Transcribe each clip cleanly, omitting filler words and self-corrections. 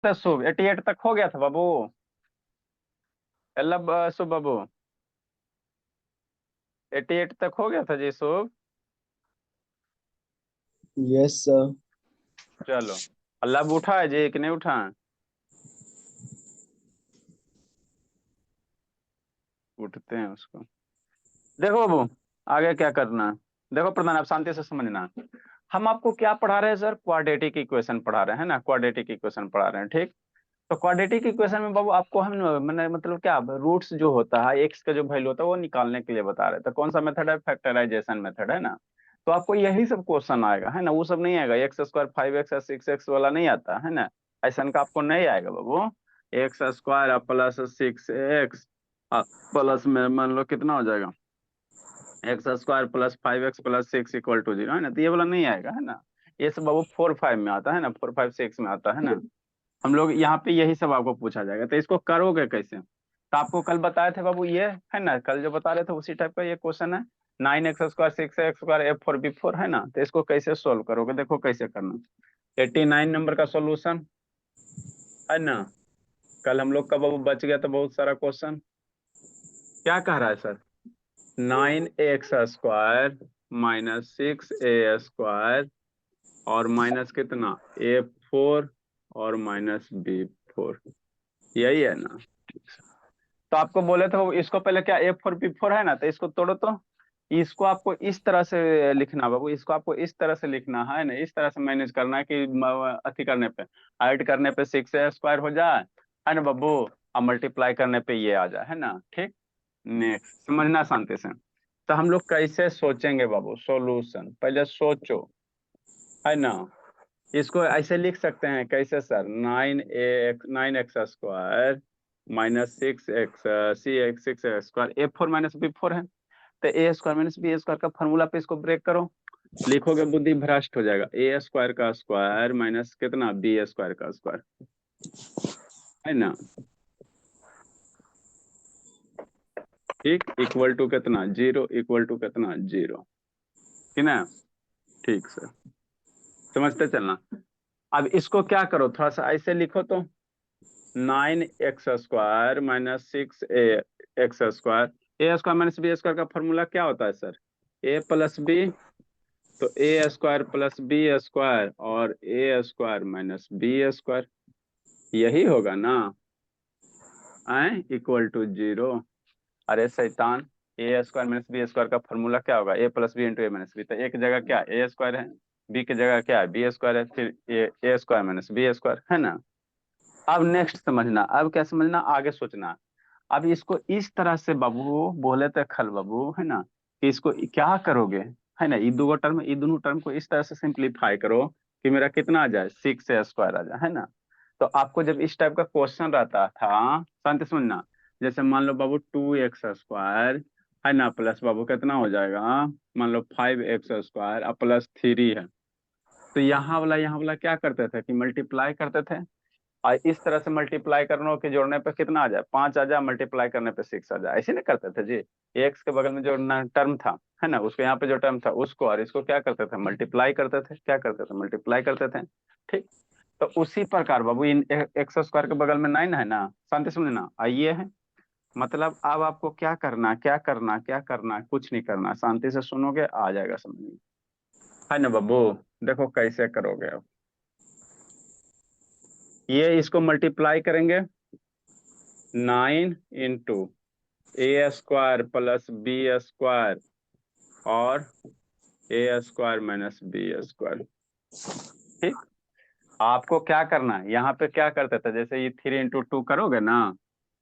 नमस्ते शुभ, 88 तक हो गया था बाबू। मतलब शुभ बाबू, 88 तक हो गया था जी शुभ। Yes sir. चलो, अल्लाह उठा है जी कि नहीं उठा है? उठते हैं उसको। देखो बाबू, आगे क्या करना है। देखो प्रधान, आप शांति से समझना। हम आपको क्या पढ़ा रहे हैं सर? क्वाड्रेटिक इक्वेशन पढ़ा रहे हैं ना, क्वाड्रेटिक इक्वेशन पढ़ा रहे हैं, ठीक। तो क्वाड्रेटिक इक्वेशन में बाबू आपको हम मैंने मतलब क्या, रूट्स जो होता है, एक्स का जो वैल्यू होता है वो निकालने के लिए बता रहे थे। कौन सा मेथड है? फैक्टराइजेशन मेथड है ना। तो आपको यही सब क्वेश्चन आएगा है ना, वो सब नहीं आएगा। एक्स स्क्वायर 5x 6x वाला नहीं आता है ना, ऐसा का आपको नहीं आएगा बाबू। X square plus 6x plus में मान लो कितना हो जाएगा, X square plus 5x plus 6 equal to 0 है ना। तो ये वाला नहीं आएगा है ना। ये सब बाबू 4 5 में आता है ना, 4 5 6 में आता है ना। हम लोग यहाँ पे यही सब आपको पूछा जाएगा। तो इसको करोगे कैसे? तो आपको कल बताए थे बाबू, ये है ना, कल जो बता रहे थे उसी टाइप का ये क्वेश्चन है। 9x square 6x square A4B4 है ना। तो इसको कैसे सोल्व करोगे, देखो कैसे करना। 89 नंबर का सॉल्यूशन है ना। कल हम लोग का बाबू बच गया था बहुत सारा क्वेश्चन। क्या कह रहा है sir? 9x square -6a square और माइनस कितना, A4 और -B4, यही है ना। तो आपको बोले थे वो, इसको पहले क्या A4B4 है ना, तो इसको तोड़ो तो। इसको आपको इस तरह से लिखना बाबू, इसको आपको इस तरह से लिखना है ना, इस तरह से मैनेज करना है कि अति करने पे, ऐड करने पे 6a स्क्वायर हो जाए है ना बाबू, और मल्टीप्लाई करने पे ये आ जाए है ना, ठीक। नेक्स्ट समझना शांति से। तो हम लोग कैसे सोचेंगे बाबू सॉल्यूशन, पहले सोचो है ना। इसको ऐसे लिख सकते हैं कैसे sir? 9x -6x C x 6 square A4 - B4 है। तो A² - B² का फॉर्मूला पे इसको ब्रेक करो। लिखोगे बुद्धि भ्रष्ट हो जाएगा। A² का स्क्वायर माइनस कितना, B² का स्क्वायर है ना, ठीक, इक्वल टू कितना 0, इक्वल टू कितना 0, है ना। ठीक सर, समझते चलना। अब इसको क्या करो, थोड़ा सा ऐसे लिखो तो। 9x² -6a x² - B² का फॉर्मूला क्या होता है सर? A+B। तो A² + B² और A² - B², यही होगा ना, इक्वल टू 0। अरे शैतान, A² - B² का फॉर्मूला क्या होगा? A+B × A - B। तो एक जगह क्या A² है, B की जगह क्या है B² है, फिर A² - B² है ना। अब नेक्स्ट समझना, अब क्या समझना, आगे सोचना। अब इसको इस तरह से बाबू बोले थे खल बाबू है ना, कि इसको क्या करोगे है ना, ये दोनों टर्म को इस तरह से सिंप्लीफाई करो कि मेरा कितना आ जाए, 6a² आ जाए है ना। तो आपको जब इस टाइप का क्वेश्चन रहता था, शांति सुनना। जैसे मान लो बाबू 2x² है ना, प्लस बाबू कितना हो जाएगा, मान लो 5x² और +3 है। तो यहाँ वाला क्या करते थे कि मल्टीप्लाई करते थे, और इस तरह से मल्टीप्लाई करने के जोड़ने पे कितना आ जाए, 5 आ जाए, मल्टीप्लाई करने पे 6 आ जाए, ऐसे नहीं करते थे जी। एक्स के बगल में जो टर्म था है ना, उसके यहाँ पे जो टर्म था उसको और इसको क्या करते थे, मल्टीप्लाई करते थे, क्या करते थे, मल्टीप्लाई करते थे, ठीक। तो उसी प्रकार बाबू इन x² के बगल में 9 है ना, शांति समझना, आइए है। मतलब अब आपको क्या करना, क्या करना, क्या करना, कुछ नहीं करना, शांति से सुनोगे आ जाएगा समझ में, है ना बाबू। देखो कैसे करोगे अब, ये इसको मल्टीप्लाई करेंगे, 9 × A² + B² और A² - B², ठीक। आपको क्या करना है, यहाँ पे क्या करते थे, जैसे ये 3 × 2 करोगे ना,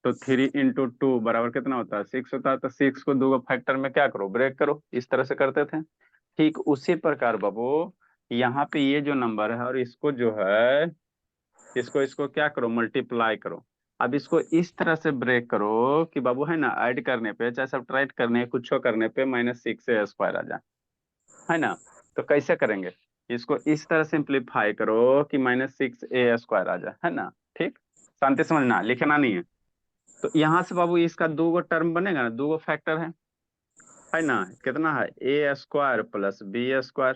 तो 3 × 2 बराबर कितना होता है, 6 होता है। तो 6 को दो फैक्टर में क्या करो, ब्रेक करो, इस तरह से करते थे। ठीक उसी प्रकार बाबू यहाँ पे ये जो नंबर है और इसको जो है, इसको इसको क्या करो, मल्टीप्लाई करो। अब इसको इस तरह से ब्रेक करो कि बाबू है ना, ऐड करने पे चाहे सब्ट्रैक्ट करने कुछ करने पे -6a² आ जाए है ना। तो कैसे करेंगे, इसको इस तरह सिंप्लीफाई करो कि -6a² आ जाए है ना, ठीक। शांति समझना, लिखना नहीं है। तो यहाँ से बाबू इसका दो गो टर्म बनेगा ना, दो गो फैक्टर है ना, कितना है, A² + B²,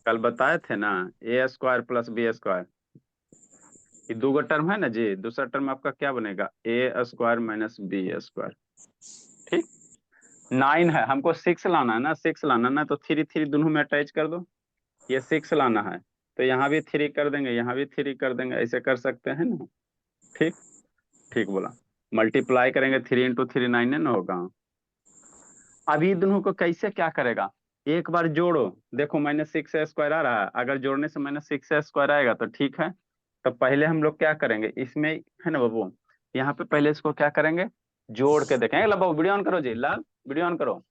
कल बताए थे ना, A² + B², ये दो गो टर्म है ना जी, दूसरा टर्म आपका क्या बनेगा, ए स्क्वायर माइनस बी स्क्वायर। ठीक, 9 है, हमको 6 लाना है ना, 6 लाना ना, तो थ्री थ्री दोनों में अटैच कर दो। ये 6 लाना है तो यहाँ भी 3 कर देंगे, यहाँ भी 3 कर देंगे, ऐसे कर सकते हैं ना। ठीक, ठीक बोला। मल्टीप्लाई करेंगे, 3 × 3 9 है ना होगा। अब ये दोनों को कैसे क्या करेगा, एक बार जोड़ो, देखो -6 स्क्वायर आ रहा है, अगर जोड़ने से -6 स्क्वायर आएगा तो ठीक है। तो पहले हम लोग क्या करेंगे इसमें, है ना बाबू, यहाँ पे पहले इसको क्या करेंगे, जोड़ के देखेंगे। ला बाबू वीडियो ऑन करो जी, ला वीडियो ऑन करो।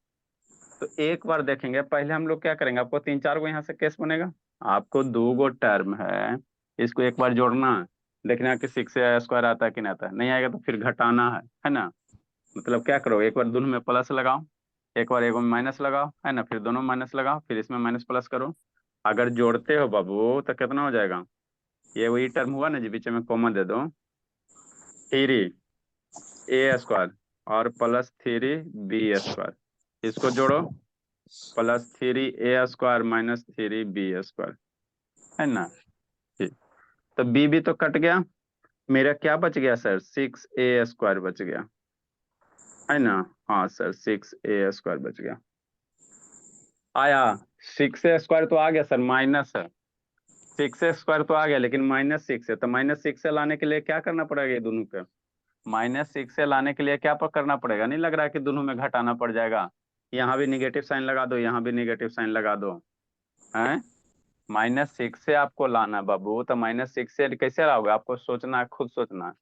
तो एक बार देखेंगे, पहले हम लोग क्या करेंगे, आपको 3 4 गो यहाँ से केस बनेगा, आपको 2 गो टर्म है, इसको एक बार जोड़ना है, देखना है कि 6 स्क्वायर आता है कि नहीं आता है, नहीं आएगा तो फिर घटाना है ना। मतलब क्या करो, एक बार दोनों में प्लस लगाओ, एक बार एगो में माइनस लगाओ, है ना, फिर दोनों माइनस लगाओ, फिर इसमें माइनस प्लस करो। अगर जोड़ते हो बाबू तो कितना हो जाएगा, ये वही टर्म हुआ ना जी, बीच में कॉमा दे दो, 3 a² और +3 b², इसको जोड़ो, +3 a² - 3 b², है ना। ठीक, तो b भी तो कट गया, मेरा क्या बच गया सर, 6a² बच गया, है ना। हाँ सर, 6a² बच गया। आया, 6a² तो आ गया सर, माइनस है, 6a² तो आ गया, लेकिन -6 है, तो -6 से लाने के लिए क्या करना पड़ेगा, ये दोनों के -6 से लाने के लिए क्या करना पड़ेगा, नहीं लग रहा है कि दोनों में घटाना पड़ जाएगा। यहाँ भी निगेटिव साइन लगा दो, यहाँ भी निगेटिव साइन लगा दो, है। -6 से आपको लाना बाबू, तो -6 से कैसे लाओगे, आपको सोचना है, खुद सोचना है।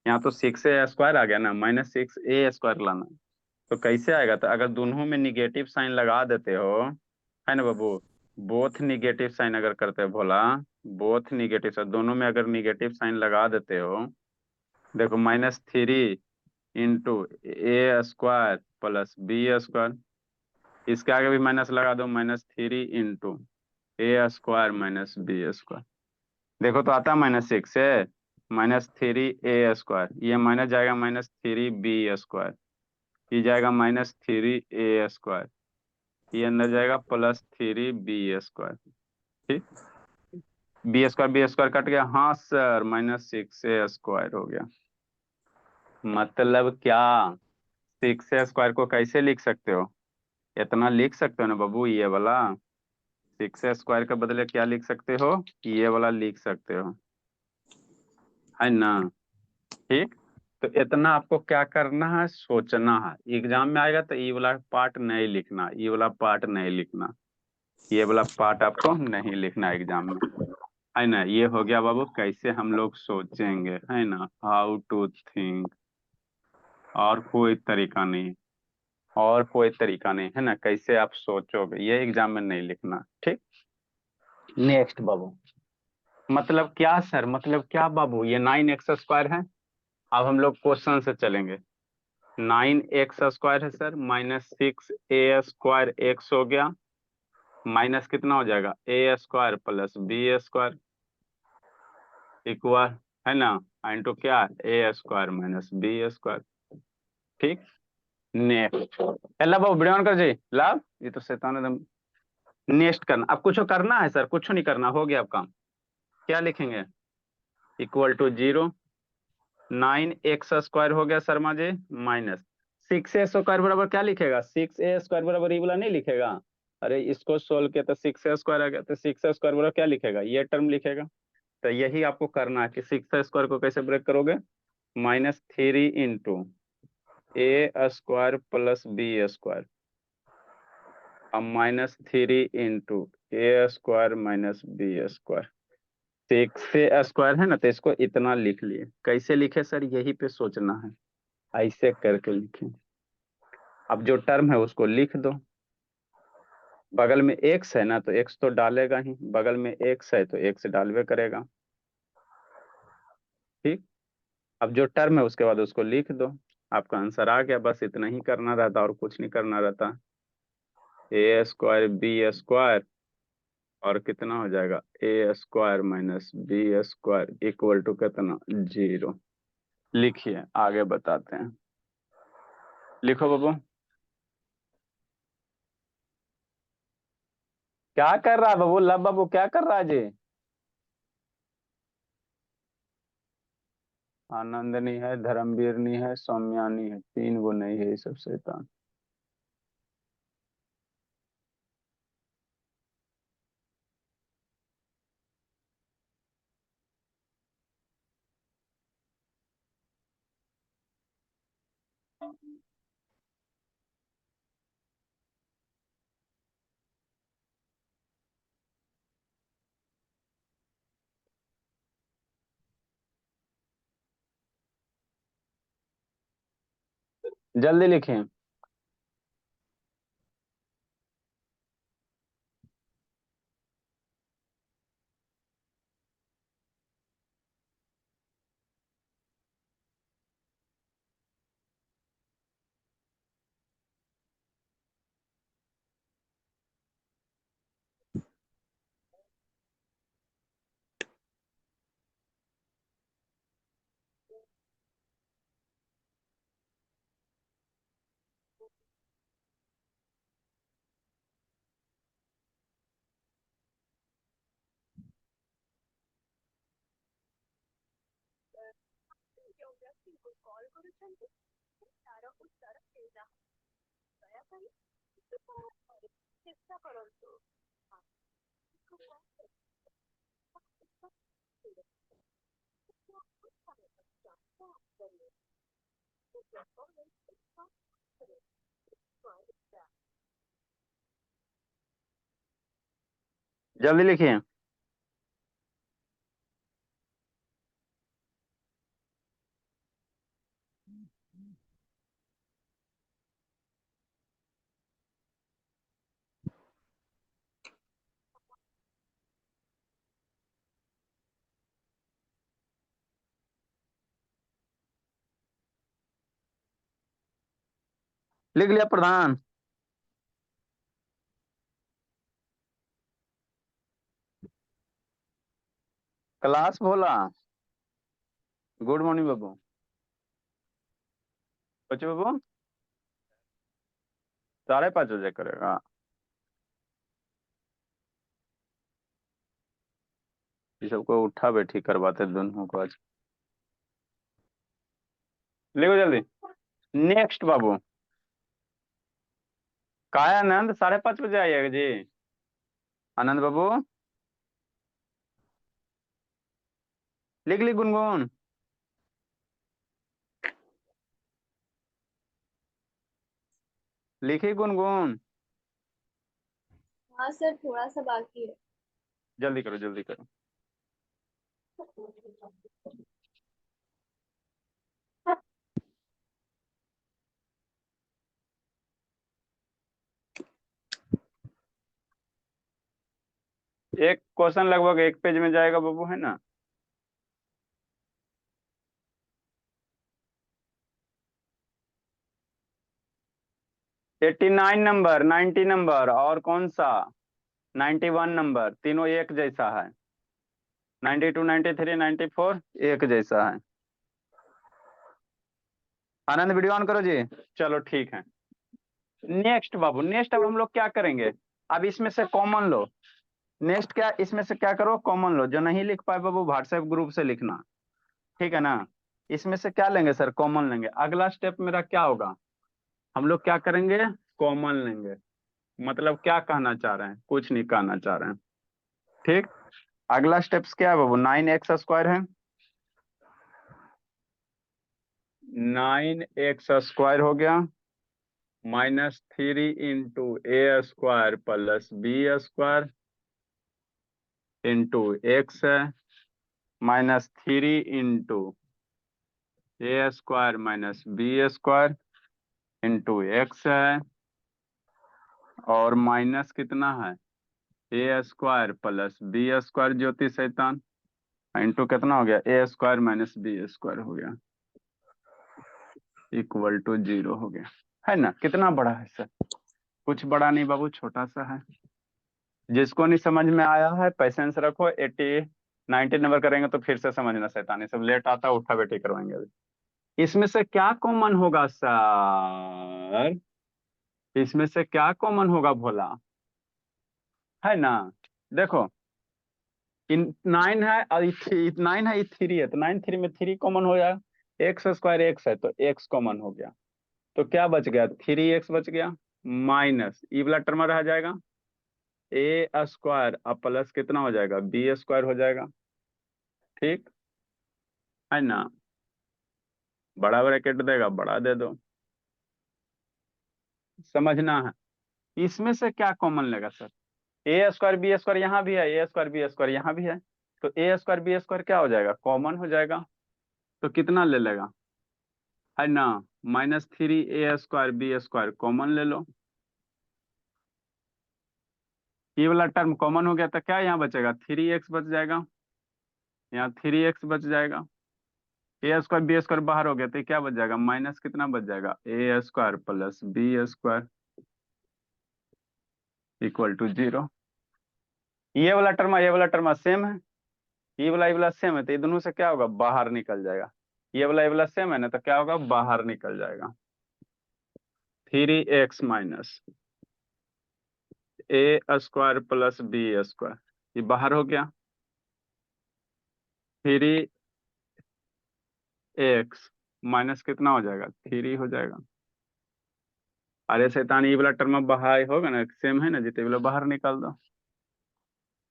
यहाँ तो 6a² आ गया ना, -6a² लाना, तो कैसे आएगा, तो अगर दोनों में निगेटिव साइन लगा देते हो, है ना बाबू, बोथ निगेटिव साइन अगर करते हो भोला, बोथ निगेटिव साइन, दोनों में अगर निगेटिव साइन लगा देते हो, देखो -3 × a² + इसके आगे भी माइनस लगा दो, -3 × a² - b², देखो तो आता है -6 से, -3 a², ये माइनस जाएगा -3 b², ये जाएगा -3 a², ये अंदर जाएगा +3 b²। ठीक, b² कट गया, हाँ सर, -6 a² हो गया। मतलब क्या, 6 a² को कैसे लिख सकते हो, इतना लिख सकते हो ना बाबू, ये वाला 6 a² के बदले क्या लिख सकते हो, ये वाला लिख सकते हो, है ना। ठीक, तो इतना आपको क्या करना है, सोचना है, एग्जाम में आएगा तो ये वाला पार्ट नहीं लिखना, ये वाला पार्ट नहीं लिखना, ये वाला पार्ट आपको नहीं लिखना एग्जाम में, है ना। ये हो गया बाबू, कैसे हम लोग सोचेंगे, है ना, हाउ टू थिंक, और कोई तरीका नहीं, और कोई तरीका नहीं, है ना, कैसे आप सोचोगे, ये एग्जाम में नहीं लिखना। ठीक, नेक्स्ट बाबू, मतलब क्या सर, मतलब क्या बाबू, ये 9x² है। अब हम लोग क्वेश्चन से चलेंगे, 9x² है सर, -6a² x हो गया, माइनस कितना हो जाएगा, a² + b² इक्वल, है ना, इंटू क्या, a² - b²। ठीक, next, Allah Babu video on कर जी, लाभ, ये तो शैतान एकदम। नेक्स्ट करना, अब कुछ करना है सर, कुछ नहीं करना, हो गया अब काम। क्या लिखेंगे, =0, 9x² हो गया शर्मा जी, -6a² बराबर क्या लिखेगा, 6a² बराबर ये वाला नहीं लिखेगा, अरे इसको सोल्व किया तो 6a² आ गया, तो 6a² बराबर क्या लिखेगा, ये टर्म लिखेगा। तो यही आपको करना है कि 6a² को कैसे ब्रेक करोगे, -3 × a² + b², अब -3 × a² - b², 6a² है ना, तो इसको इतना लिख लिए, कैसे लिखे सर, यही पे सोचना है, ऐसे करके लिखे। अब जो टर्म है उसको लिख दो, बगल में x है ना, तो x तो डालेगा ही, बगल में x है तो x डालवे करेगा। ठीक, अब जो टर्म है उसके बाद उसको लिख दो, आपका आंसर आ गया, बस इतना ही करना रहता, और कुछ नहीं करना रहता। a² b² और कितना हो जाएगा, a² - b² इक्वल टू कितना, 0। लिखिए, आगे बताते हैं, लिखो बाबू। क्या कर रहा है बाबू, लब बाबू क्या कर रहा है जी, आनंदनी है, धर्मवीरनी है, सौम्यानी है, तीन वो नहीं है, ये सब शैतान। जल्दी लिखें। जल्दी लिखिए। लिख लिया प्रधान। क्लास बोला। गुड मॉर्निंग बाबू। बच्चे बाबू, 5:30 बजे करेगा। ये सबको उठा बैठी करवाते दोनों को आज। लिखो जल्दी। नेक्स्ट बाबू। काय आनंद 5:30 बजे आइएगा जी। आनंद बाबू, लिख ली गुनगुन। लिखी गुनगुन। हाँ सर, थोड़ा सा बाकी है। जल्दी करो जल्दी करो। एक क्वेश्चन लगभग एक पेज में जाएगा बाबू, है ना। 89 नंबर, 90 नंबर और कौन सा 91 नंबर, तीनों एक जैसा है। 92, 93, 94 एक जैसा है। आनंद वीडियो ऑन करो जी। चलो ठीक है। नेक्स्ट बाबू, नेक्स्ट अब हम लोग क्या करेंगे। अब इसमें से कॉमन लो। नेक्स्ट क्या, इसमें से क्या करो, कॉमन लो। जो नहीं लिख पाए बाबू व्हाट्सएप ग्रुप से लिखना। ठीक है ना। इसमें से क्या लेंगे सर, कॉमन लेंगे। अगला स्टेप मेरा क्या होगा, हम लोग क्या करेंगे, कॉमन लेंगे। मतलब क्या कहना चाह रहे हैं, कुछ नहीं कहना चाह रहे हैं। ठीक। अगला स्टेप्स क्या है बाबू, 9x² है। 9x² हो गया। -3 × a² + b² x है। -3 × a² - b² x है। और माइनस कितना है, a² + b² ज्योति शैतान, इंटू कितना हो गया, a² - b² हो गया, = 0 हो गया। है ना, कितना बड़ा है सर। कुछ बड़ा नहीं बाबू, छोटा सा है। जिसको नहीं समझ में आया है पैसेंस रखो, 80, 90 नंबर करेंगे तो फिर से समझना। शैतानी सब लेट आता, उठा बैठी करवाएंगे अभी। इसमें से क्या कॉमन होगा सर, इसमें से क्या कॉमन होगा भोला, है ना। देखो इन 9 है और 9 है, 3 है, तो 9 3 में 3 कॉमन हो जाएगा, एक्स स्क्वायर एक्स है तो एक्स कॉमन हो गया, तो क्या बच गया, 3x बच गया, माइनस ई वाला टर्म रह जाएगा, ए स्क्वायर अब प्लस कितना हो जाएगा, बी स्क्वायर हो जाएगा, ठीक है ना। बड़ा ब्रैकेट देगा, बड़ा दे दो, समझना है। इसमें से क्या कॉमन लेगा सर, ए स्क्वायर बी स्क्वायर यहाँ भी है, ए स्क्वायर बी स्क्वायर यहाँ भी है, तो ए स्क्वायर बी स्क्वायर क्या हो जाएगा, कॉमन हो जाएगा, तो कितना ले लेगा, है ना, -3a² बी कॉमन ले लो, ये वाला टर्म कॉमन हो गया तो क्या यहाँ बचेगा, 3x बच जाएगा, यहाँ 3x बच जाएगा, a² बी बाहर हो गया तो ये क्या बच जाएगा, माइनस कितना बच जाएगा, a² plus b² equal to 0। ये वाला टर्म सेम है, ये वाला सेम है, तो ये दोनों से क्या होगा, बाहर निकल जाएगा, ये वाला सेम है ना, तो क्या होगा, बाहर निकल जाएगा, 3x minus a² plus b², ये बाहर हो गया, 3x माइनस कितना हो जाएगा, 3 हो जाएगा। अरे शैतान, ये वाला टर्म बाहर होगा ना, सेम है ना, जितने वाला बाहर निकाल दो,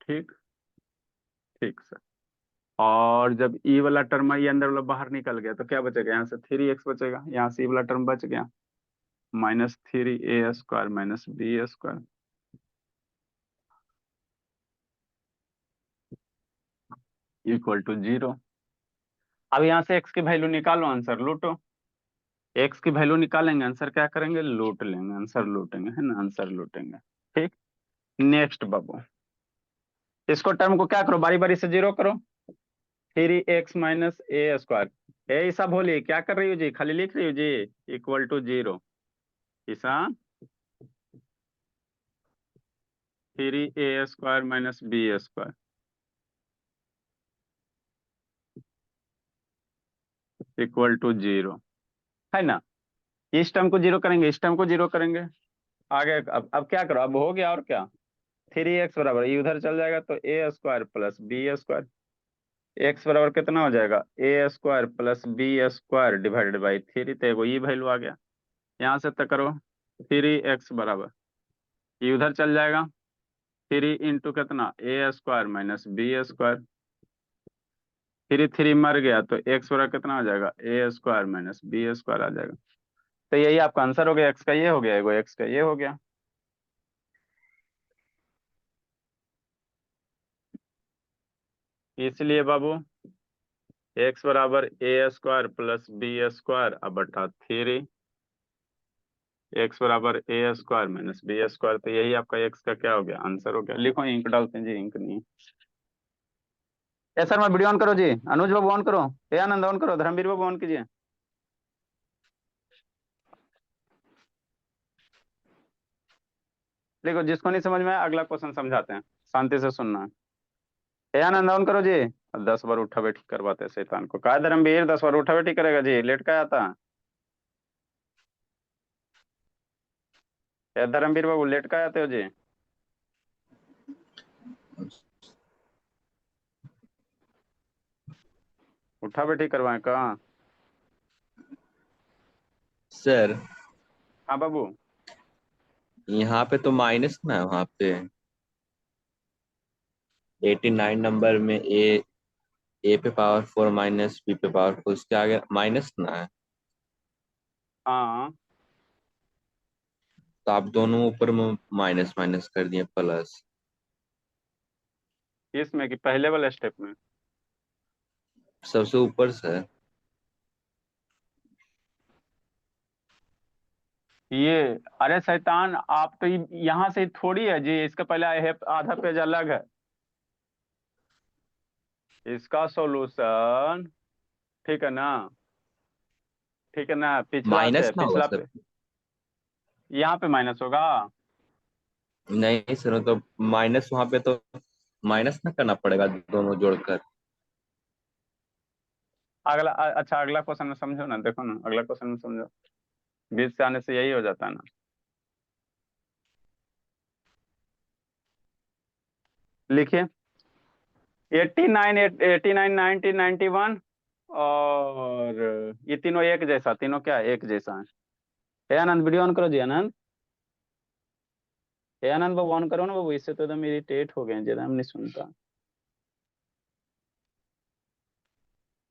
ठीक, ठीक सर। और जब ई वाला टर्म ये अंदर वाला बाहर निकल गया तो क्या बचेगा, यहाँ से 3x बचेगा, यहाँ से ई वाला टर्म बच गया, -3a² minus b² equal to 0। अब यहाँ से x की वैल्यू निकालो, आंसर लूटो, x की वैल्यू निकालेंगे, आंसर क्या करेंगे, लूट लेंगे, आंसर लूटेंगे, है ना, आंसर लूटेंगे, ठीक। नेक्स्ट बाबू, इसको टर्म को क्या करो, बारी बारी से 0 करो, 3x माइनस a², ऐसा बोलिए क्या कर रही हो जी, खाली लिख रही हो जी, इक्वल टू 0, ऐसा 3a² minus b² equal to 0, है ना। इस टर्म को 0 करेंगे, इस टर्म को 0 करेंगे, आगे अब क्या करो, अब हो गया और क्या, 3x बराबर ये उधर चल जाएगा तो a² प्लस b², x बराबर कितना हो जाएगा, a² plus b² divided by 3, तो एगो ये वैल्यू आ गया, यहाँ से तक करो, 3x बराबर ये उधर चल जाएगा, 3 इंटू कितना, a² माइनस b², 3 मर गया तो x बराबर कितना हो जाएगा, a² माइनस b² आ जाएगा, तो यही आपका आंसर हो गया, x का ये हो गया, एगो x का ये हो गया। इसलिए बाबू x बराबर a² प्लस b² अब बटा 3, x बराबर a² माइनस b², तो यही आपका x का क्या हो गया, आंसर हो गया। लिखो, इंक डालते हैं जी, इंक नहीं। ए सर मैं वीडियो ऑन करो जी, अनुज बाबू ऑन करो, ए आनंद ऑन करो, धर्मवीर बाबू ऑन कीजिए। देखो, जिसको नहीं समझ में आया अगला क्वेश्चन समझाते हैं, शांति से सुनना है। ए आनंद ऑन करो जी, 10 बार उठा बैठी करवाते हैं शैतान को, का धर्मवीर 10 बार उठा बैठी करेगा जी, लेट का आता है, ए धर्मवीर बाबू लेट का आते हो जी, उठा बैठी करवाएं कहाँ। सर हाँ बाबू, यहाँ पे तो माइनस ना है, वहाँ पे 89 नंबर में ए पे पावर 4 माइनस बी पे पावर 4, उसके आगे माइनस ना है, हाँ तो आप दोनों ऊपर में माइनस माइनस कर दिए प्लस। इसमें कि पहले वाले स्टेप में, सबसे ऊपर से ये, अरे शैतान आप तो यहाँ से थोड़ी है जी, इसका पहले आधा पेज अलग है, इसका सॉल्यूशन, ठीक है ना, ठीक है ना, पिछला पे माइनस ना होगा पिछला सर। पे, यहाँ पे माइनस होगा, नहीं सर, तो माइनस वहाँ पे तो माइनस ना करना पड़ेगा दोनों जोड़कर। अच्छा अगला क्वेश्चन में समझो ना, देखो ना अगला क्वेश्चन में समझो, बीच से आने से यही हो जाता है ना। लिखिए, 89 89 90 91 और ये तीनों एक जैसा, तीनों क्या एक जैसा है। हे आनंद वीडियो ऑन करो जी आनंद। हे आनंद बाबू ऑन करो ना बाबू, इससे तो एकदम इरिटेट हो गए ज्यादा हम नहीं सुनता।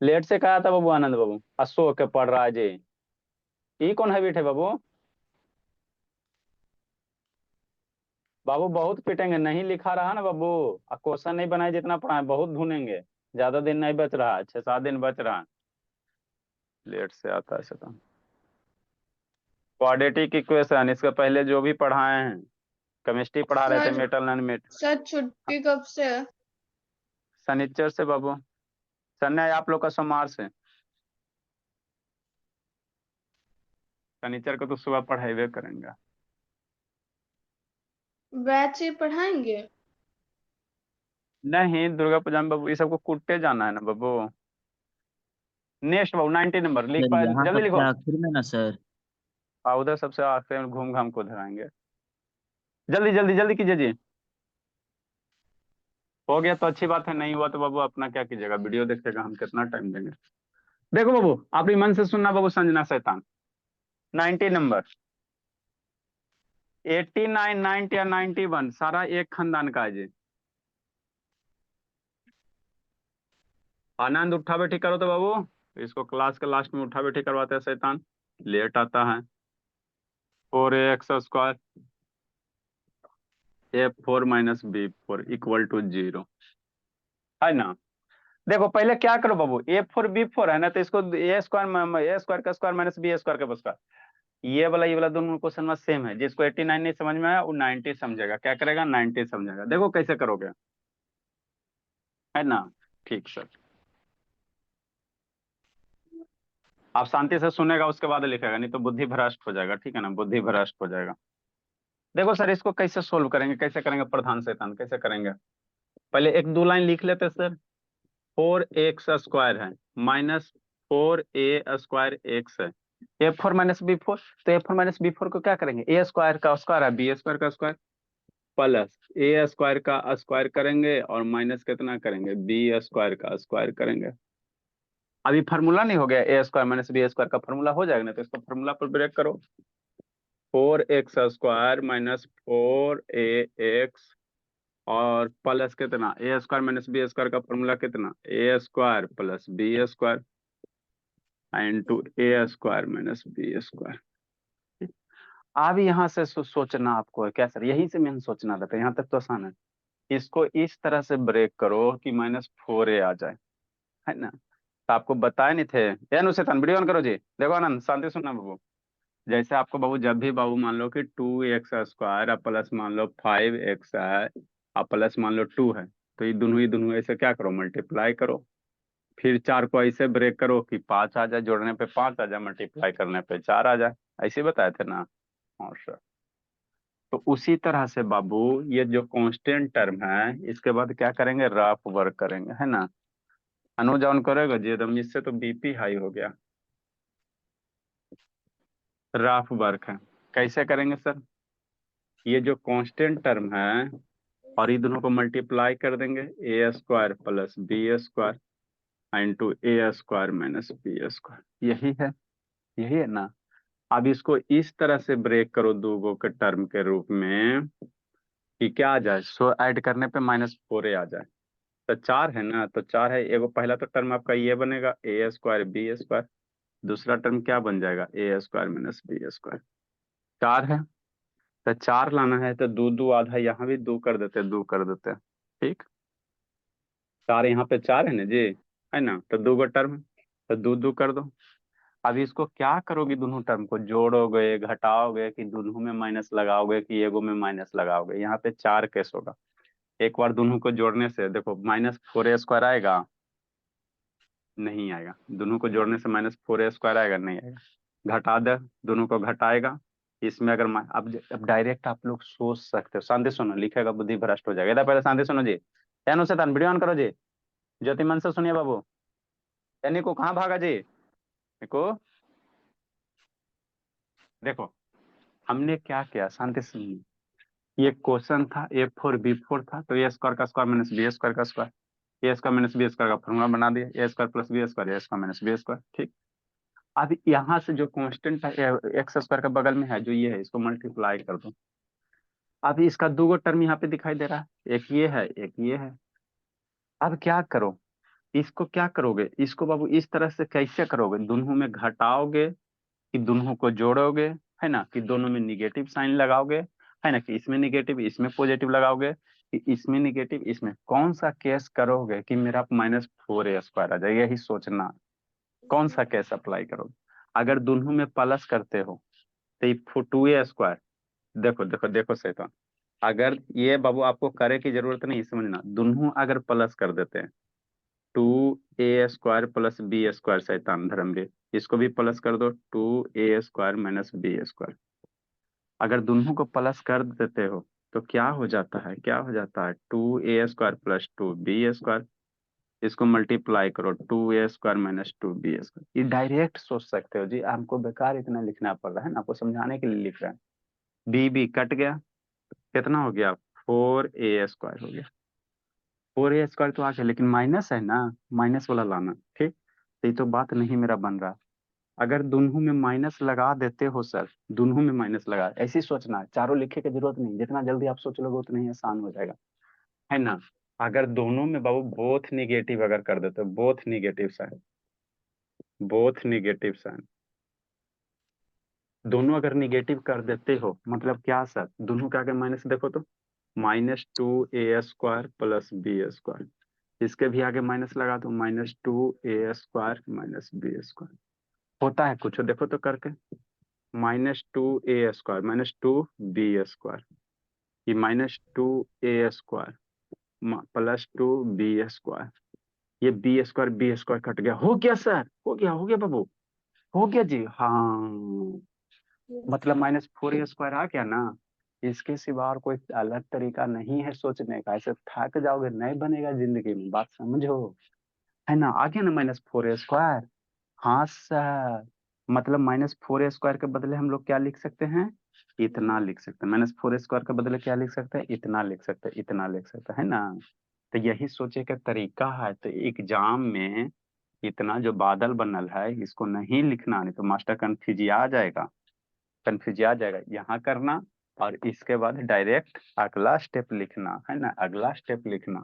लेट से कहा था बाबू आनंद बाबू, अशोक के पढ़ रहा है जी। ये कौन हैबिट है बाबू? बाबू बहुत पिटेंगे, नहीं लिखा रहा ना बाबू। क्वेश्चन नहीं बनाए जितना पढ़ाए, बहुत ढूंढेंगे। ज्यादा दिन नहीं बच रहा, 6-7 दिन बच रहा। लेट से आता है तो क्वाड्रेटिक इक्वेशन इसका पहले जो भी पढ़ाए हैं, केमिस्ट्री पढ़ा रहे थे, सर मेटल एंड मेट। सर छुट्टी कब से है? शनिचर से बाबू। शनि आप लोग का सोमवार से। शनिचर को तो सुबह पढ़ाई करेंगे। बैच ही पढ़ाएंगे? नहीं दुर्गा पूजा में बाबू ये सबको कूटते जाना है ना बाबू। नेक्स्ट बाबू 90 नंबर लिख सर पाए, यहाँ जल्दी सबसे लिखो। आखिर में ना सर। उधर सबसे आखिर में घूम घाम को धराएंगे। जल्दी जल्दी जल्दी कीजिए जी। हो गया तो अच्छी बात है, नहीं हुआ तो बाबू अपना क्या कीजिएगा, वीडियो देखिएगा, हम कितना टाइम देंगे। देखो बाबू अपनी मन से सुनना बाबू, संजना शैतान। 90 नंबर, 89 90 या 91 सारा एक खानदान का है जी। आनंद उठा बैठी करो तो बाबू, इसको क्लास के लास्ट में उठा बैठी करवाते हैं शैतान। लेट आता है। 4x² A4 - B4 = 0 है ना। देखो पहले क्या करो बाबू, A4 B4 है ना, तो इसको A² का स्क्वायर माइनस B² का स्क्वायर, ये वाला दोनों क्वेश्चन में सेम है। जिसको 89 नहीं समझ में आया वो 90 समझेगा। क्या करेगा? 90 समझेगा। देखो कैसे करोगे, है ना। ठीक सर, आप शांति से सुनेगा उसके बाद लिखेगा, नहीं तो बुद्धि भ्रष्ट हो जाएगा, ठीक है ना, बुद्धि भ्रष्ट हो जाएगा। देखो सर इसको कैसे सोल्व करेंगे, कैसे करेंगे प्रधान शैतान, कैसे करेंगे। पहले एक दो लाइन लिख लेते सर। 4x² है माइनस 4A² x है। A4 - B4, तो A4 - B4 को क्या करेंगे, A² का स्क्वायर है B² का स्क्वायर, प्लस A² का स्क्वायर करेंगे और माइनस कितना करेंगे, B² का स्क्वायर करेंगे। अभी फार्मूला नहीं हो गया, A² - B² का फार्मूला हो जाएगा ना, तो इसको फार्मूला पर ब्रेक करो। 4x² माइनस 4AX और प्लस कितना, A² - B² का फॉर्मूला कितना, A² plus B² into A² - B²। अब यहाँ से सोचना आपको है क्या सर, यहीं से मैंने सोचना रहता है, यहाँ तक तो आसान है। इसको इस तरह से ब्रेक करो कि -4A आ जाए, है ना। तो आपको बताए नहीं थे, ये अनुशेतन वीडियो ऑन करो जी। देखो आनंद शांति सुनना बाबू। जैसे आपको बाबू जब भी बाबू मान लो कि 2x² और प्लस मान लो 5x है और प्लस मान लो 2 है, तो ये दोनों ऐसे क्या करो, मल्टीप्लाई करो। फिर 4 को ऐसे ब्रेक करो कि 5 आ जाए, जोड़ने पे 5 आ जाए, मल्टीप्लाई करने पे 4 आ जाए। ऐसे बताए थे ना। हाँ सर। तो उसी तरह से बाबू ये जो कांस्टेंट टर्म है इसके बाद क्या करेंगे, रफ वर्क करेंगे, है ना। अनुज ऑन करेगा जी एकदम, इससे तो बीपी हाई हो गया। रफ वर्क है, कैसे करेंगे सर। ये जो कांस्टेंट टर्म है और ये दोनों को मल्टीप्लाई कर देंगे, A² plus B² into A² minus B², यही है, यही है ना। अब इसको इस तरह से ब्रेक करो दो गो के टर्म के रूप में कि क्या आ जाए, सो ऐड करने पे -4A आ जाए। तो 4 है ना, तो 4 है, एगो पहला तो टर्म आपका ये बनेगा A² B², दूसरा टर्म क्या बन जाएगा, A² माइनस B²। 4 है, तो 4 लाना है तो दो दो आधा यहाँ भी दो कर देते, दो कर देते, ठीक। 4 यहाँ पे 4 है ना जी, है ना, तो दो गो टर्म है, तो दो दो कर दो। अब इसको क्या करोगे, दोनों टर्म को जोड़ोगे घटाओगे कि दोनों में माइनस लगाओगे कि एगो में माइनस लगाओगे। यहाँ पे 4 केस होगा। एक बार दोनों को जोड़ने से देखो -4A² आएगा, नहीं आएगा। दोनों को जोड़ने से -4A² आएगा, नहीं आएगा। घटा दे, दोनों को घटाएगा। इसमें अगर अब डायरेक्ट आप लोग सोच सकते हो, शांति सुनो, लिखेगा बुद्धि भ्रष्ट हो जाएगा। इधर पहले शांति सुनो जी। यानो से वीडियो ऑन करो जी। ज्योति मन से सुनिए बाबू। यानी को कहाँ भागा जी, देखो देखो हमने क्या किया, शांति सुनिए। ये क्वेश्चन था A4 B4 था, तो A² का स्क्वायर माइनस B² का स्क्वायर। ए स्क्वायर माइनस बी स्क्वायर का फॉर्मूला बना दिए, ए स्क्वायर प्लस बी स्क्वायर, ए स्क्वायर माइनस बी स्क्वायर। ठीक, अब यहाँ से जो कांस्टेंट है एक्स स्क्वायर का बगल में है जो ये है, इसको मल्टीप्लाई कर दो। अब इसका दो टर्म यहाँ पे दिखाई दे रहा है, एक ये है एक ये है। अब क्या करो, इसको क्या करोगे, इसको बाबू इस तरह से कैसे करोगे, दोनों में घटाओगे कि दोनों को जोड़ोगे, है ना, कि दोनों में निगेटिव साइन लगाओगे, है ना, कि इसमें निगेटिव इसमें पॉजिटिव लगाओगे, कि इसमें निगेटिव इसमें, कौन सा केस करोगे कि मेरा -4a² आ जाए, यही सोचना। कौन सा केस अप्लाई करोगे? अगर दोनों में प्लस करते हो तो ये 2a², देखो देखो देखो शैतान, अगर ये बाबू आपको करे की जरूरत नहीं, समझना, दोनों अगर प्लस कर देते हैं 2a² प्लस b² शैतान धर्मवीर, इसको भी प्लस कर दो 2a² माइनस b²। अगर दोनों को प्लस कर देते हो तो क्या हो जाता है, क्या हो जाता है, 2a² प्लस 2b²। इसको मल्टीप्लाई करो 2a² माइनस 2b²। ये डायरेक्ट सोच सकते हो जी, हमको बेकार इतना लिखना पड़ रहा है ना, आपको समझाने के लिए लिख रहे हैं। बी बी कट गया, कितना हो गया, 4a² हो गया। 4a² तो आ गया, लेकिन माइनस है ना, माइनस वाला लाना। ठीक, तो ये तो बात नहीं मेरा बन रहा। अगर दोनों में माइनस लगा देते हो सर, दोनों में माइनस लगा, ऐसे ही सोचना है, चारों लिखे की जरूरत नहीं, जितना जल्दी आप सोच लोगे उतना ही आसान हो जाएगा, है ना। अगर दोनों में बाबू बोथ निगेटिव अगर कर देते हो, both negative sign, both negative sign, दोनों अगर निगेटिव कर देते हो मतलब क्या सर, दोनों के आगे माइनस देखो तो, -2a² प्लस b²। इसके भी आगे माइनस लगा दो, -2a² माइनस b²। होता है कुछ, देखो तो करके, -2a² माइनस 2b², ये -2a² प्लस 2b², ये b² कट गया, हो गया सर, हो गया बाबू, हो गया जी, हाँ, मतलब -4a² आ गया ना। इसके सिवा और कोई अलग तरीका नहीं है सोचने का, ऐसे थक जाओगे, नहीं बनेगा जिंदगी में, बात समझो, है ना। आ गया ना -4a²। हाँ सर, मतलब -4a² के बदले हम लोग क्या लिख सकते हैं, इतना लिख सकते हैं। -4a² के बदले क्या लिख सकते हैं, इतना लिख सकते हैं, इतना लिख सकते हैं, है ना। तो यही सोचे का तरीका है। तो एग्जाम में इतना जो बादल बनल है इसको नहीं लिखना, नहीं तो मास्टर कंफ्यूज आ जाएगा, कंफ्यूज आ जाएगा। यहाँ करना और इसके बाद डायरेक्ट अगला स्टेप लिखना, है ना, अगला स्टेप लिखना।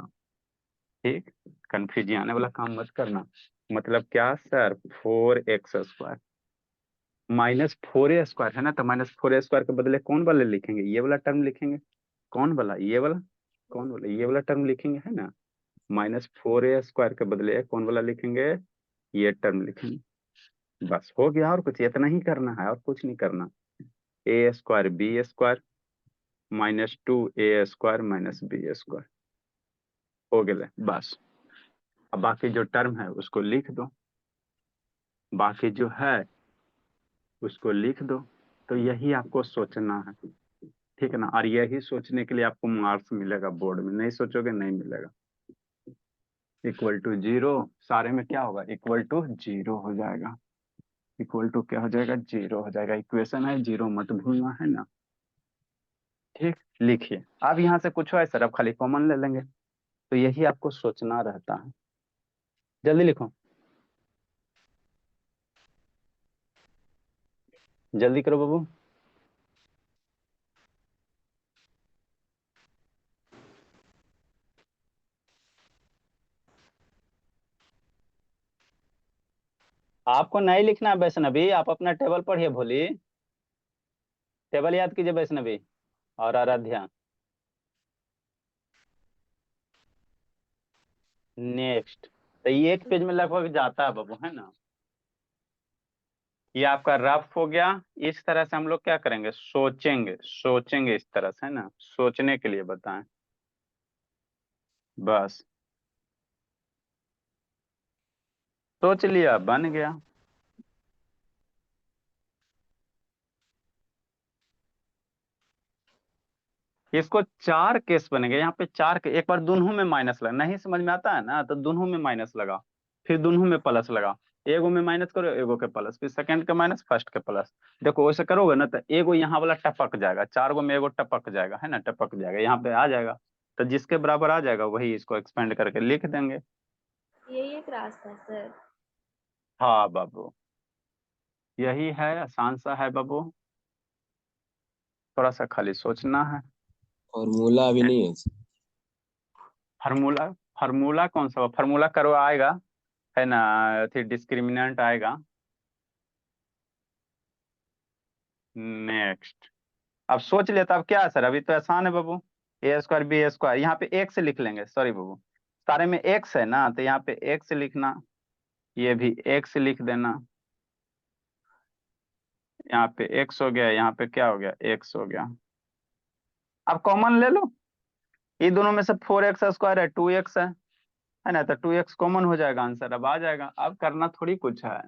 ठीक, कंफ्यूज आने वाला काम मत करना। मतलब क्या सर, 4x² -4a² है ना, तो -4a² के बदले कौन वाले लिखेंगे, ये वाला टर्म लिखेंगे। कौन वाला, ये वाला, कौन वाला, ये वाला टर्म लिखेंगे, है ना। -4a² के बदले कौन वाला लिखेंगे, ये टर्म लिखेंगे। बस हो गया, और कुछ इतना ही करना है, और कुछ नहीं करना। a² b² -2a² minus b², हो गया बस। अब बाकी जो टर्म है उसको लिख दो, बाकी जो है उसको लिख दो। तो यही आपको सोचना है, ठीक है ना। और यही सोचने के लिए आपको मार्क्स मिलेगा बोर्ड में, नहीं सोचोगे नहीं मिलेगा। =0, सारे में क्या होगा, =0 हो जाएगा, इक्वल टू क्या हो जाएगा, 0 हो जाएगा। इक्वेशन है, 0 मत भूलना, है ना। ठीक, लिखिए। अब यहाँ से कुछ है सर, अब खाली कॉमन ले लेंगे, तो यही आपको सोचना रहता है। जल्दी लिखो, जल्दी करो बाबू। आपको नहीं लिखना है वैष्णवी, आप अपना टेबल पढ़िए भोली, टेबल याद कीजिए वैष्णवी और आराध्या। नेक्स्ट, तो ये एक पेज में लगभग जाता है बाबू, है ना। ये आपका रफ हो गया। इस तरह से हम लोग क्या करेंगे, सोचेंगे, सोचेंगे इस तरह से, है ना, सोचने के लिए बताएं बस। सोच लिया, बन गया। इसको चार केस बनेंगे, यहाँ पे चार के, एक बार दोनों में माइनस लगा, नहीं समझ में आता है ना, तो दोनों में माइनस लगा, फिर दोनों में प्लस लगा, एगो में माइनस करो, एगो के प्लस, फिर सेकंड के माइनस, फर्स्ट के प्लस। देखो वैसे करोगे ना तो एगो यहाँ वाला टपक जाएगा, चार गो में एगो टपक जाएगा, है ना, टपक जाएगा, यहाँ पे आ जाएगा। तो जिसके बराबर आ जाएगा वही इसको एक्सपेंड करके लिख देंगे। यही एक रास्ता है सर। हाँ बाबू, यही है, आसान सा है बाबू, थोड़ा सा खाली सोचना है। फॉर्मूला अभी नहीं है। फार्मूला, फार्मूला कौन सा फार्मूला करो आएगा, है ना, फिर डिस्क्रिमिनेंट आएगा। नेक्स्ट, अब सोच लेता, अब क्या है सर, अभी तो आसान है बाबू। ए स्क्वायर बी स्क्वायर, यहाँ पे एक से लिख लेंगे, सॉरी बाबू, सारे में एक्स है ना, तो यहाँ पे एक से लिखना, ये भी एक से लिख देना, यहाँ पे एक्स हो गया, यहाँ पे क्या हो गया, एक्स हो गया। अब कॉमन ले लो, ये दोनों में से 4x² है, 2x है ना, तो 2x कॉमन हो जाएगा, आंसर अब आ जाएगा। अब करना थोड़ी कुछ है,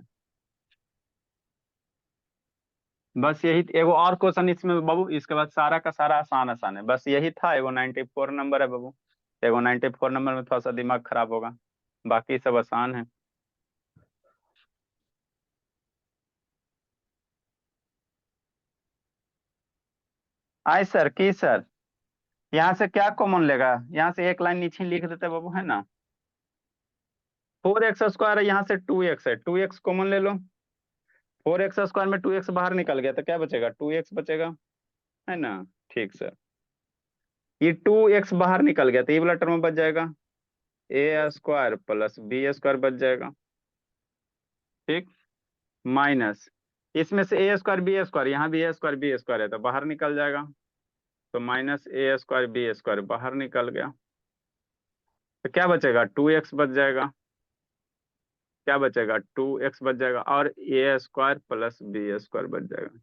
बस यही एगो और क्वेश्चन इसमें बाबू, इसके बाद सारा का सारा आसान आसान है, बस यही था। एगो 94 नंबर है बाबू, एगो 94 नंबर में थोड़ा सा दिमाग खराब होगा, बाकी सब आसान है। आए सर, की सर, यहाँ से क्या कॉमन लेगा, यहाँ से एक लाइन नीचे लिख देते बाबू, है ना। 4x² है, यहाँ से 2x है, 2x कॉमन ले लो, 4x² में 2x बाहर निकल गया तो क्या बचेगा, 2x बचेगा, है ना। ठीक सर, ये 2x बाहर निकल गया तो ये वाला टर्म बच जाएगा, a² प्लस b² बच जाएगा। ठीक, माइनस, इसमें से a² b², यहाँ भी a²b² है तो बाहर निकल जाएगा, तो माइनस a²b² बाहर निकल गया, तो क्या बचेगा, 2x बच जाएगा, क्या बचेगा, 2x बच जाएगा, और a² प्लस b² बच जाएगा।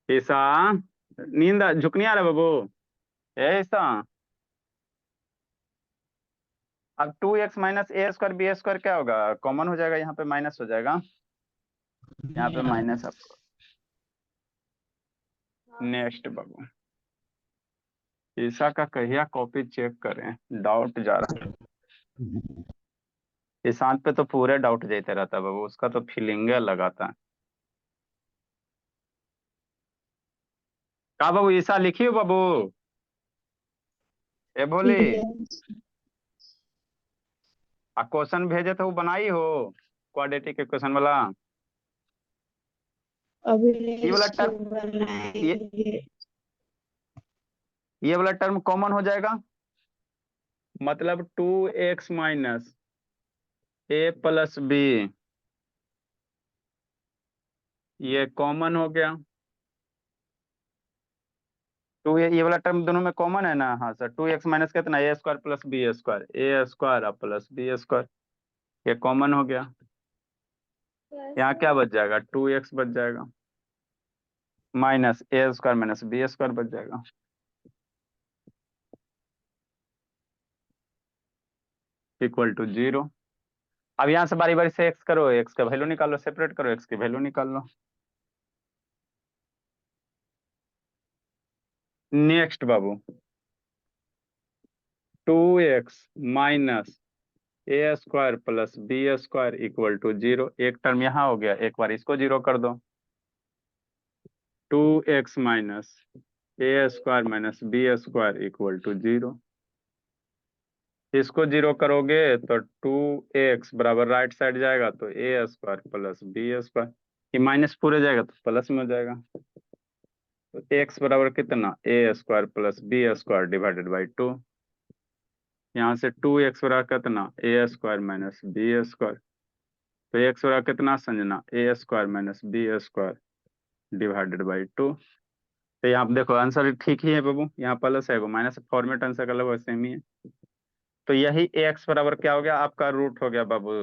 ऐसा, नींद झुकनी आ रहा है बाबू, ऐसा। अब 2x माइनस a²b² क्या होगा, कॉमन हो जाएगा, यहाँ पे माइनस हो जाएगा, यहाँ पे माइनस। नेक्स्ट बाबू, ईसा का कहिया कॉपी चेक करें, डाउट जा रहा है। ईशांत पे तो पूरे डाउट जाते रहता है बाबू, उसका तो फीलिंग लगाता है। का बाबू, ईसा लिखियो बाबू, ए बोली, आ क्वेश्चन भेजे तो वो बनाई हो, क्वाड्रेटिक इक्वेशन वाला, अभी ये वाला इसको टर्म, ये बनाएंगे। ये वाला टर्म कॉमन हो जाएगा, मतलब 2x minus a plus b, ये कॉमन हो गया। टू, ये वाला टर्म दोनों में कॉमन है ना, हाँ सर, 2x माइनस कितना, a² plus b², a² plus b², ये कॉमन हो गया। यहाँ क्या बच जाएगा, 2x बच जाएगा, माइनस a² माइनस b² बच जाएगा, इक्वल टू 0। अब यहाँ से बारी बारी से x करो, x का वैल्यू निकालो, सेपरेट करो, x की वैल्यू निकाल लो। नेक्स्ट बाबू, 2x minus a² plus b² equal to 0, एक टर्म यहाँ हो गया, एक बार इसको 0 कर दो, 2x minus a² minus b² equal to 0, इसको 0 करोगे तो 2x बराबर राइट साइड जाएगा तो a² प्लस b², ये माइनस पूरे जाएगा तो प्लस में हो जाएगा, तो x बराबर कितना, a² plus b² divided by 2, यहाँ से 2x बराबर कितना, a² माइनस b², तो x बराबर कितना समझना, a² minus b² divided by 2। तो यहाँ पे देखो आंसर ठीक ही है बाबू, यहाँ प्लस है, माइनस फॉर्मेट आंसर का लगभग सेम ही है, तो यही ax बराबर क्या हो गया, आपका रूट हो गया बाबू,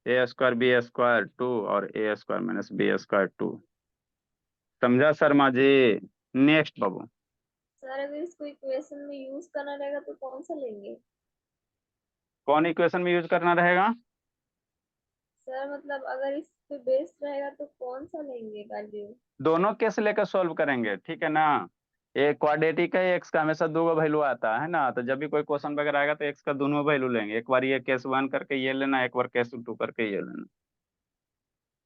a² b² 2 और a² माइनस b² 2। समझा शर्मा जी। नेक्स्ट बाबू, सर अगर इसको इक्वेशन में यूज करना रहेगा तो कौन सा लेंगे? कौन इक्वेशन में यूज करना रहेगा, सर मतलब अगर इस पे बेस्ड रहेगा तो कौन सा लेंगे वैल्यू? दोनों केस लेकर सॉल्व करेंगे, ठीक है ना। एक क्वाड्रेटिक है, एक्स का हमेशा दो वैल्यू आता है ना, तो जब भी कोई क्वेश्चन वगैरह आएगा तो एक्स का दोनों वैल्यू लेंगे, एक बार ये केस 1 करके ये लेना, एक बार केस 2 करके ये लेना,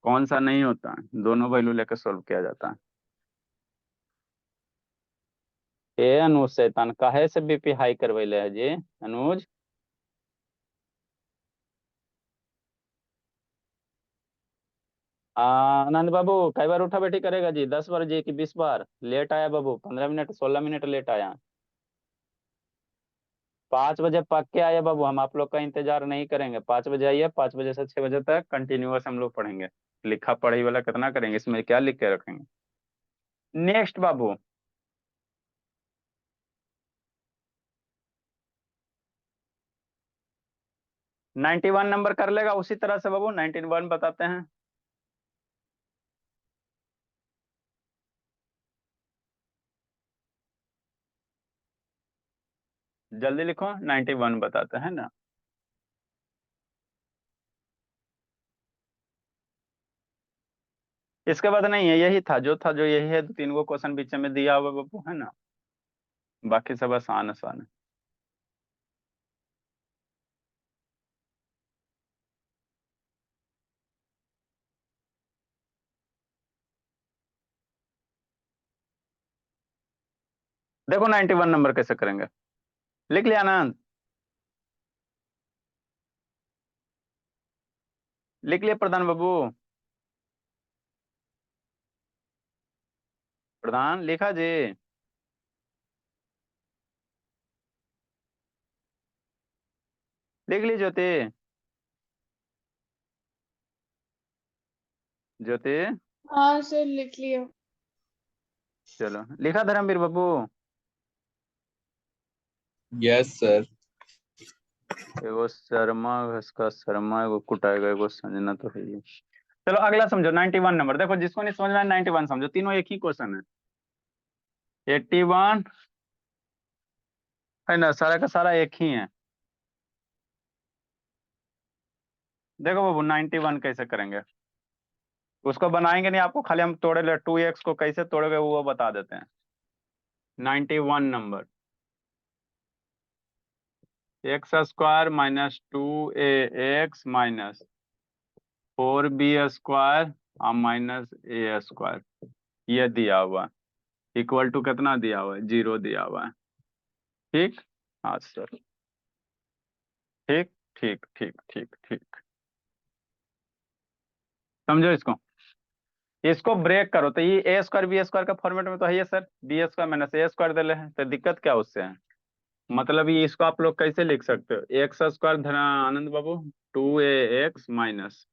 कौन सा नहीं होता है, दोनों वैल्यू लेकर सॉल्व किया जाता है। ए अनुज शैतान काहे से बीपी हाई करवैले है जी अनुज? आनंद बाबू कई बार उठा बैठी करेगा जी? 10 बार जी कि 20 बार? लेट आया बाबू, 15 मिनट 16 मिनट लेट आया। 5 बजे पक के आइए बाबू, हम आप लोग का इंतजार नहीं करेंगे। 5 बजे आइए, 5 बजे से 6 बजे तक कंटिन्यूअस हम लोग पढ़ेंगे। लिखा पढ़ी वाला कितना करेंगे, इसमें क्या लिख के रखेंगे? नेक्स्ट बाबू, नाइन्टी वन नंबर कर लेगा उसी तरह से बाबू। 91 बताते हैं। जल्दी लिखो, 91 बताते हैं ना। इसके बाद नहीं है, यही था जो था, जो यही है। 3 गो क्वेश्चन बीच में दिया हुआ बाबू, है ना। बाकी सब आसान आसान है। देखो 91 नंबर कैसे करेंगे, लिख लिया आनंद? लिख लिया प्रधान बाबू? प्रधान लिखा जी? लिख ली ज्योति? ज्योति हाँ सर लिख लिया। चलो लिखा धर्मवीर बाबू? Yes sir. एगो शर्मा, इसका शर्मा, एगो कुटाएगा, एगो संजना तो है ही। चलो अगला समझो 91 नंबर। देखो जिसको नहीं समझ में 91 समझो, तीनों एक ही क्वेश्चन है। 81 है ना, सारा का सारा एक ही है। देखो बाबू 91 कैसे करेंगे, उसको बनाएंगे नहीं, आपको खाली हम तोड़े ले 2x को कैसे तोड़ोगे वो बता देते हैं। 91 number, x² minus 2ax minus 4b² minus a², ये दिया हुआ इक्वल टू कितना दिया हुआ है? 0 दिया हुआ है। ठीक, हाँ सर, ठीक ठीक ठीक ठीक ठीक। समझो इसको, इसको ब्रेक करो तो ये a² b² का फॉर्मेट में तो है ये सर। b² माइनस a² दे ले हैं, तो दिक्कत क्या उससे है? मतलब ये इसको आप लोग कैसे लिख सकते हो? x² धना आनंद बाबू 2ax माइनस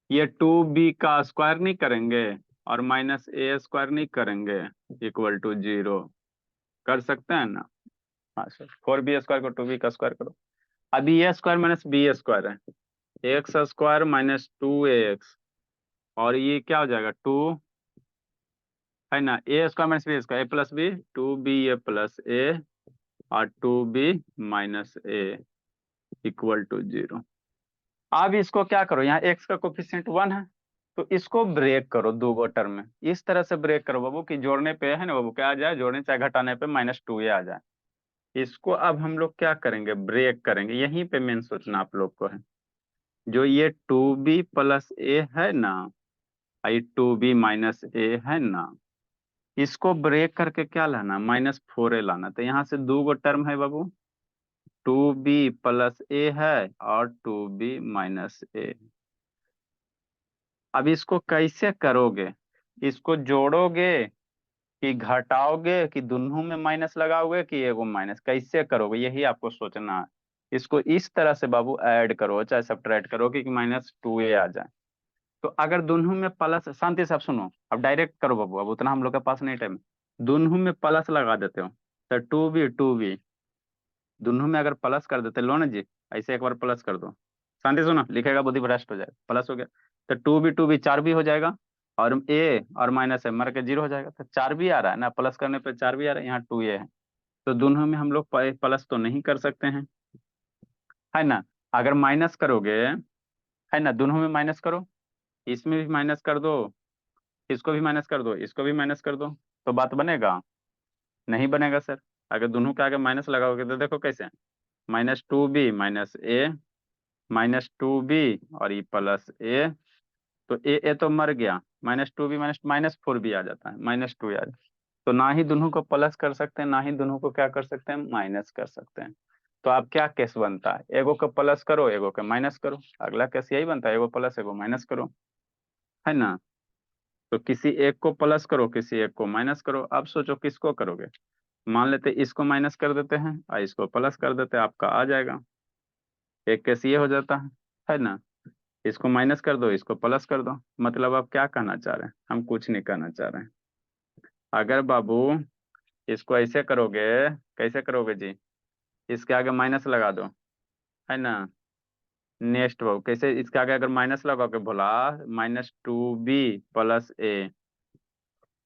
ये 2b का स्क्वायर नहीं करेंगे और माइनस a² नहीं करेंगे, इक्वल टू 0 कर सकते हैं ना? हाँ सर, 4b² को 2b का स्क्वायर करो। अभी a² माइनस b² है, x² माइनस 2ax और ये क्या हो जाएगा 2 है ना, a² minus b² a plus b, 2b a plus a और 2b minus a equal to 0। अब इसको क्या करो, यहाँ x का कोफिशिएंट 1 है तो इसको ब्रेक करो 2 गो टर्म में। इस तरह से ब्रेक करो बाबू कि जोड़ने पे है ना बाबू क्या आ जाए, जोड़ने चाहे घटाने पे -2a आ जाए। इसको अब हम लोग क्या करेंगे, ब्रेक करेंगे। यहीं पे मेन सोचना आप लोग को है। जो ये 2b प्लस a है ना, ये 2b माइनस a है ना, इसको ब्रेक करके क्या लाना, -4a लाना। तो यहाँ से 2 गो टर्म है बाबू, 2b प्लस a है और 2b माइनस a। अब इसको कैसे करोगे, इसको जोड़ोगे कि घटाओगे कि दोनों में माइनस लगाओगे कि एगो माइनस, कैसे करोगे यही आपको सोचना है। इसको इस तरह से बाबू ऐड करो चाहे सब्ट्रैक्ट करो कि -2a आ जाए। तो अगर दोनों में प्लस, शांति से आप सुनो, अब डायरेक्ट करो बाबू, अब उतना हम लोग के पास नहीं टाइम। दोनों में प्लस लगा देते हो तो 2b दोनों में अगर प्लस कर देते लो ना जी, ऐसे एक बार प्लस कर दो। शांति सुनो, लिखेगा बुद्धि भ्रष्ट हो जाएगा। प्लस हो गया तो 2b 4b हो जाएगा और a और माइनस है मर के 0 हो जाएगा। तो 4b आ रहा है ना, प्लस करने पे 4b आ रहा है, यहाँ 2a है। तो दोनों में हम लोग प्लस तो नहीं कर सकते हैं, है ना। अगर माइनस करोगे, है ना, दोनों में माइनस करो, इसमें भी माइनस कर दो, इसको भी माइनस कर दो, इसको भी माइनस कर दो, तो बात बनेगा? नहीं बनेगा सर। अगर दोनों के आगे माइनस लगाओगे तो देखो कैसे, -2b माइनस a -2b और ये प्लस a, तो ए तो मर गया, -2b माइनस -4b आ जाता है, -2 आ जाता है। तो ना ही दोनों को प्लस कर सकते हैं, ना ही दोनों को क्या कर सकते हैं, माइनस कर सकते हैं। तो अब क्या केस बनता है, एगो को प्लस करो एगो को माइनस करो, अगला केस यही बनता है, एगो प्लस एगो माइनस करो, है ना। तो किसी एक को प्लस करो किसी एक को माइनस करो, अब सोचो किसको करोगे। मान लेते इसको माइनस कर देते हैं और इसको प्लस कर देते हैं, आपका आ जाएगा। एक केस ये हो जाता है ना। इसको माइनस कर दो इसको प्लस कर दो, मतलब आप क्या कहना चाह रहे हैं, हम कुछ नहीं कहना चाह रहे हैं। अगर बाबू इसको ऐसे करोगे, कैसे करोगे जी, इसके आगे माइनस लगा दो, है ना। नेक्स्ट बाबू कैसे, इसके आगे अगर माइनस लगाओगे भोला, -2b + a,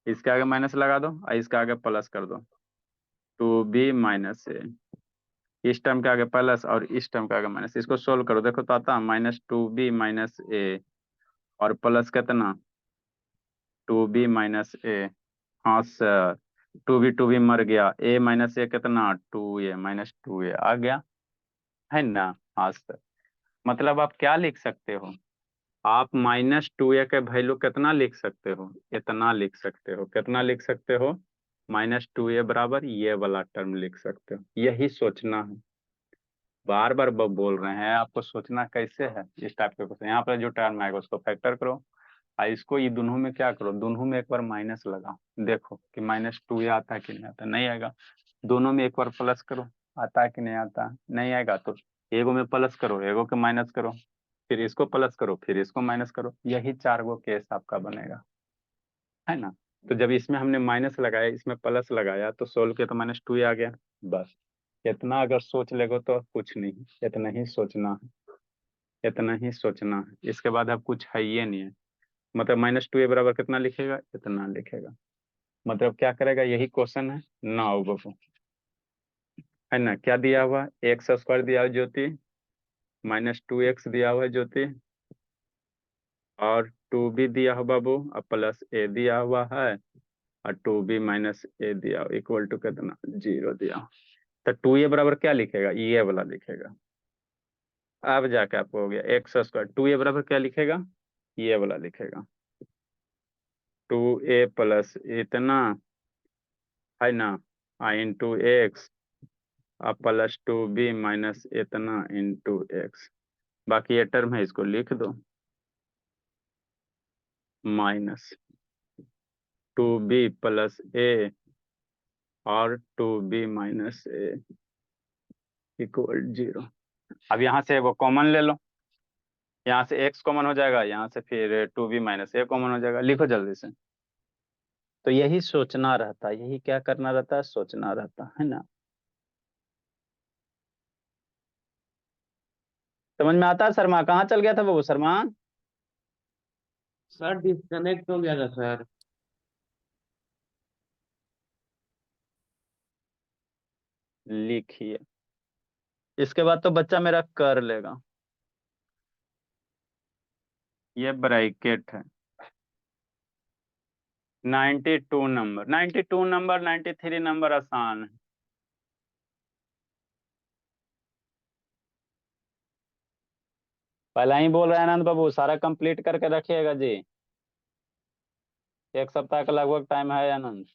इसके आगे माइनस लगा दो और इसके आगे प्लस कर दो, 2b - a, इस टर्म के आगे प्लस और इस टर्म के आगे माइनस, इसको सोल्व करो देखो तो आता -2b - a और प्लस कितना 2b - a। हाँ सर, 2b मर गया, a - a कितना 2a -2a आ गया, है ना। हाँ सर, मतलब आप क्या लिख सकते हो, आप -2a के वैल्यू कितना लिख सकते हो, इतना लिख सकते हो, कितना लिख सकते हो, -2a बराबर ये वाला टर्म लिख सकते हो। यही सोचना है, बार बार बोल रहे हैं आपको, सोचना कैसे है इस टाइप के क्वेश्चन। यहाँ पर जो टर्म आएगा उसको फैक्टर करो और इसको ये दोनों में क्या करो, दोनों में एक बार माइनस लगाओ, देखो कि -2a आता है कि नहीं आता, नहीं आएगा। दोनों में एक बार प्लस करो, आता है कि नहीं आता, नहीं आएगा तो एगो में प्लस करो एगो के माइनस करो, फिर इसको प्लस करो फिर इसको माइनस करो, यही 4 गो केस आपका बनेगा, है ना। तो जब इसमें हमने माइनस लगाया इसमें प्लस लगाया तो सोल्व किया तो -2 आ गया, बस। इतना अगर सोच लेगो तो कुछ नहीं, इतना ही सोचना है, इतना ही सोचना है, इसके बाद अब कुछ है ये नहीं है। मतलब -2a बराबर कितना लिखेगा, इतना लिखेगा, मतलब क्या करेगा, यही क्वेश्चन है ना होगा, है ना। क्या दिया हुआ, x² दिया हुआ ज्योति, -2x दिया हुआ है ज्योति, और 2b दिया हुआ बाबू, और +a दिया हुआ है, और 2b - a दिया हुआ इक्वल टू कितना 0 दिया हुआ। तो 2a बराबर क्या लिखेगा, ये वाला लिखेगा। अब जाके आपको हो गया x², 2a बराबर क्या लिखेगा, ये वाला लिखेगा, 2a प्लस इतना, है ना, इंटू एक्स और +2b - इतना इंटू एक्स। बाकी ये टर्म है इसको लिख दो, -2b + a और 2b - a इक्वल 0। अब यहाँ से वो कॉमन ले लो, यहाँ से x कॉमन हो जाएगा, यहाँ से फिर 2b - a कॉमन हो जाएगा, लिखो जल्दी से। तो यही सोचना रहता है, यही क्या करना रहता है, सोचना रहता है ना। समझ में आता है शर्मा, कहाँ चल गया था बाबू शर्मा। सर डिस्कनेक्ट हो गया था सर। लिखिए, इसके बाद तो बच्चा मेरा कर लेगा। ये ब्रैकेट है, 92 नंबर, 92 नंबर, 93 नंबर आसान है। पहला ही बोल रहे हैं आनंद बाबू, सारा कंप्लीट करके रखिएगा जी, 1 सप्ताह का लगभग टाइम है आनंद।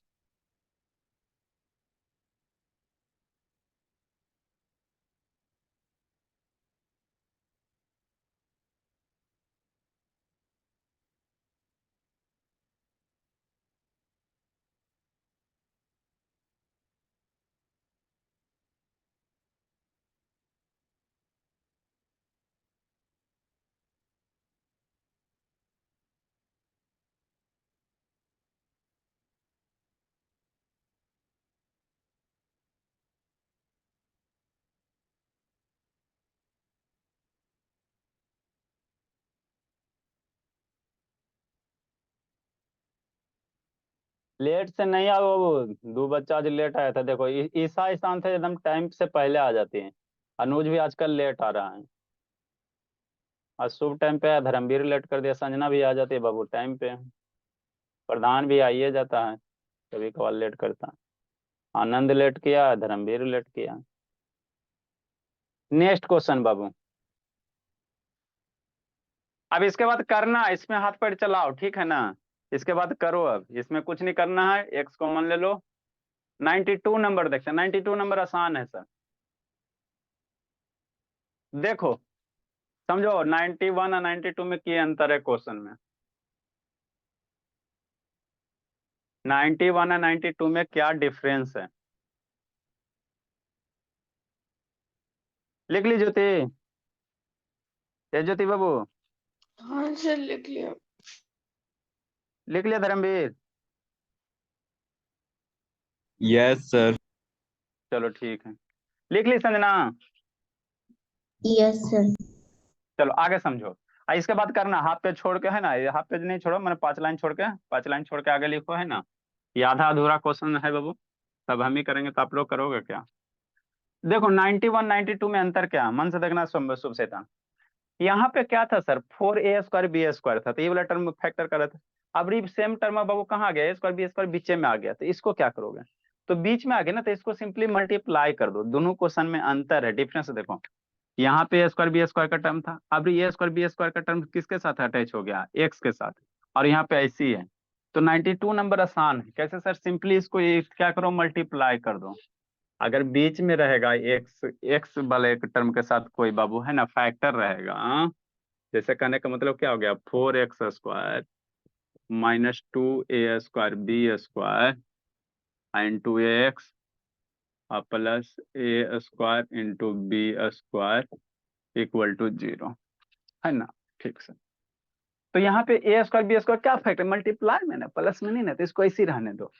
लेट से नहीं आओ बाबू, दो बच्चा आज लेट आया था, देखो ईसा ईशान थे एकदम टाइम से पहले आ जाते हैं, अनुज भी आजकल लेट आ रहा है, आज शुभ टाइम पे आया, धर्मवीर लेट कर दिया, संजना भी आ जाती है बाबू टाइम पे, प्रधान भी आइए जाता है, कभी कभार लेट करता है, आनंद लेट किया, धर्मवीर लेट किया। नेक्स्ट क्वेश्चन बाबू, अब इसके बाद करना, इसमें हाथ पैर चलाओ, ठीक है ना। इसके बाद करो, अब इसमें कुछ नहीं करना है, x कॉमन ले लो। 92 नंबर देखते हैं, 92 नंबर आसान है सर। देखो समझो 91 और 92 में क्या अंतर है क्वेश्चन में। 91 और 92 में क्या डिफरेंस है, लिख ली ज्योति। ये ज्योति बाबू हाँ सर लिख लिया। लिख लिया धर्मवीर? Yes sir. चलो ठीक है, लिख ली संजना? Yes sir. चलो आगे समझो। इसके बाद करना हाफ पेज छोड़ के, है ना, ये हाफ पेज नहीं छोड़ो, मैंने 5 लाइन छोड़ के, 5 लाइन छोड़ के आगे लिखो, है ना। ये आधा अधूरा क्वेश्चन है बाबू, सब हम ही करेंगे तो आप लोग करोगे क्या। देखो 91 92 में अंतर क्या, मन से देखना शुभ शुभ शैतान। यहाँ पे क्या था सर, 4a² b² था, तो ये वाला टर्म फैक्टर कर रहे थे। अब ये सेम टर्म अब बाबू कहाँ आ गया, a² b² बीच में आ गया, तो इसको क्या करोगे, तो बीच में आ गया ना, तो इसको सिंपली मल्टीप्लाई कर दो। दोनों क्वेश्चन में अंतर है, डिफरेंस देखो। यहाँ पे a² b² का टर्म था, अब ये a² b² का टर्म किसके साथ अटैच हो गया, x के साथ, और यहाँ पे ऐसी है। तो 92 नंबर आसान है, कैसे सर, सिंपली इसको क्या करो, मल्टीप्लाई कर दो। अगर बीच में रहेगा एक्स, एक्स वाले एक टर्म के साथ कोई बाबू, है ना, फैक्टर रहेगा, जैसे कहने का मतलब क्या हो गया, 4x² -2a² b² x plus a² b² = 0, है ना। ठीक से, तो यहाँ पे a² b² क्या फैक्टर, मल्टीप्लाई में ना, प्लस में नहीं ना, तो इसको ऐसे ही रहने दो।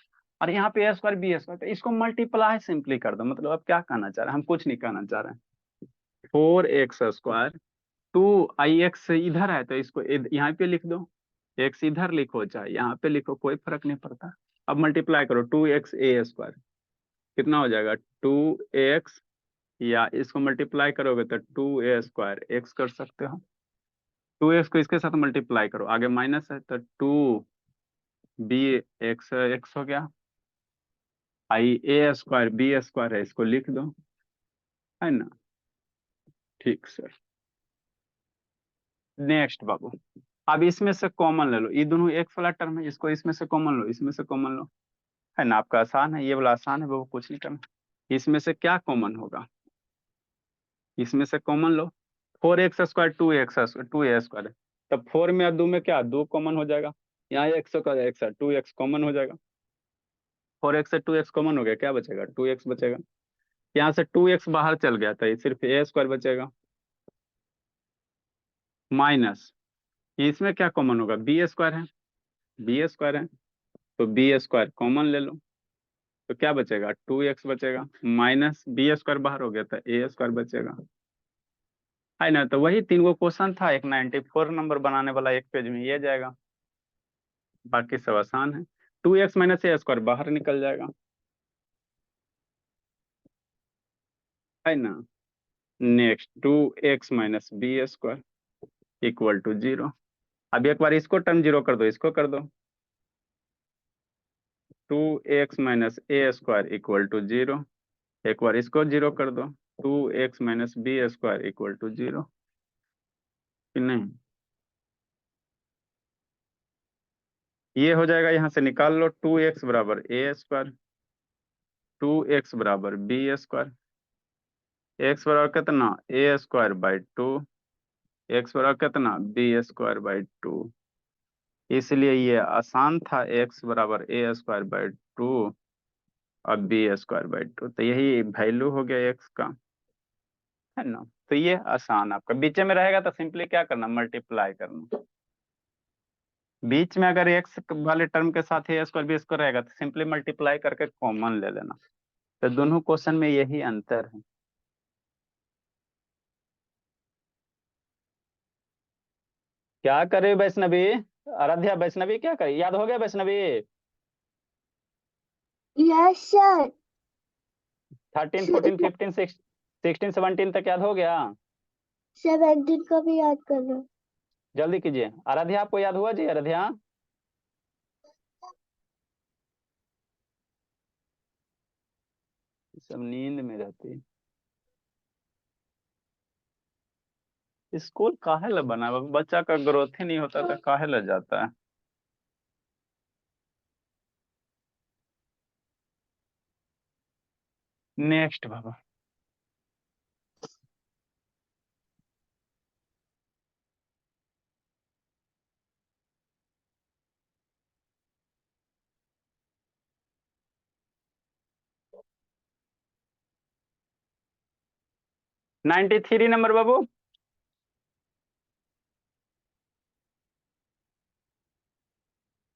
और यहाँ पे a² b², तो इसको मल्टीप्लाई सिंपली कर दो। मतलब अब क्या कहना चाह रहे हैं, हम कुछ नहीं कहना चाह रहे हैं। 4x², 2ix इधर है तो इसको यहाँ पे लिख दो, x इधर लिखो चाहे यहाँ पे लिखो, कोई फर्क नहीं पड़ता। अब मल्टीप्लाई करो, 2xa², कितना हो जाएगा, 2x, या इसको मल्टीप्लाई करोगे तो 2a² x कर सकते हो। 2x को इसके साथ मल्टीप्लाई करो, आगे माइनस है तो 2bx x हो गया, a² b² है, इसको लिख दो, है ना। ठीक सर। नेक्स्ट बाबू, अब इसमें से कॉमन ले लो, ये दोनों एक वाला टर्म है, इसको इसमें से कॉमन लो, इसमें से कॉमन लो, है ना। आपका आसान है, ये वाला आसान है बाबू, कुछ नहीं करना। इसमें से क्या कॉमन होगा, इसमें से कॉमन लो, 4x² 2a² है, तब 4 में और 2 में क्या, 2 कॉमन हो जाएगा, यहाँ x का x है, 2x कॉमन हो जाएगा, 4x से 2x कॉमन हो गया, क्या बचेगा, 2x बचेगा। यहाँ से 2x बाहर चल गया था, ये सिर्फ a² बचेगा, माइनस इसमें क्या कॉमन होगा, b² है, b² है, तो b² कॉमन ले लो, तो क्या बचेगा, 2x बचेगा, माइनस b² बाहर हो गया था, a² बचेगा, है ना। तो वही 3 गो क्वेश्चन था, एक 94 नंबर बनाने वाला एक पेज में ये जाएगा, बाकी सब आसान है। 2x - a² बाहर निकल जाएगा, है ना। Next 2x - b² = 0। अब एक बार इसको टर्म 0 कर दो, इसको कर दो, 2x - a² = 0। एक बार इसको 0 कर दो, 2x - b² = 0, कि नहीं। ये हो जाएगा, यहाँ से निकाल लो, 2x = a², 2x = b², x बराबर कितना, a²/2, x बराबर कितना, b²/2। इसलिए ये आसान था, x = a²/2 और b²/2, तो यही वैल्यू हो गया x का, है ना। तो ये आसान आपका बीच में रहेगा, तो सिंपली क्या करना, मल्टीप्लाई करना। बीच में अगर x वाले टर्म के साथ a² b² रहेगा, तो सिंपली मल्टीप्लाई करके कॉमन ले लेना। तो दोनों क्वेश्चन में यही अंतर है। क्या करे वैष्णवी, आराध्या वैष्णवी क्या करे, याद हो गया वैष्णवी, यस सर। 13 14 15 16 17 तक याद हो गया। 17 का भी याद कर लो। जल्दी कीजिए, आराध्या आपको याद हुआ जी, आराध्या। सब नींद में रहती, स्कूल काहे ला बना, बच्चा का ग्रोथ ही नहीं होता, तो काहे ला जाता है। नेक्स्ट बाबा। नाइन्टी थ्री नंबर बाबू।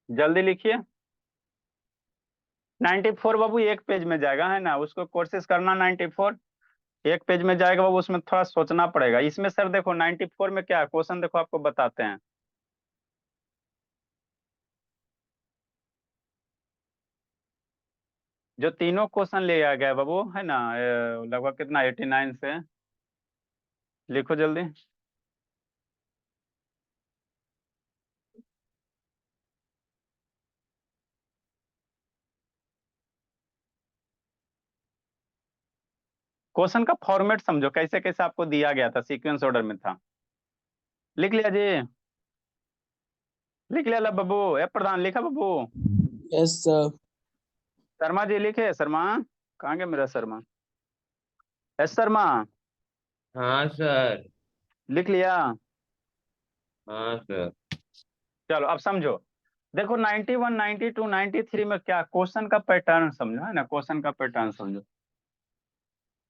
जल्दी लिखिए। 94 बाबू एक पेज में जाएगा, है ना, उसको कोशिश करना। 94 एक पेज में जाएगा बाबू, उसमें थोड़ा सोचना पड़ेगा। इसमें सर देखो 94 में क्या क्वेश्चन, देखो आपको बताते हैं। जो तीनों क्वेश्चन लिया गया है बाबू, है ना, लगभग कितना 89 से। लिखो जल्दी। क्वेश्चन का फॉर्मेट समझो, कैसे कैसे आपको दिया गया था, सीक्वेंस ऑर्डर में था। लिख लिया जी, लिख लिया ला बाबू। ए प्रधान लिखा बाबू। Yes sir. शर्मा जी लिखे। शर्मा कहाँ गया मेरा शर्मा? एस शर्मा हाँ सर। लिख लिया। हाँ सर। चलो अब समझो। देखो 91, 92, 93 में क्या क्वेश्चन का पैटर्न समझो, है ना, क्वेश्चन का पैटर्न समझो।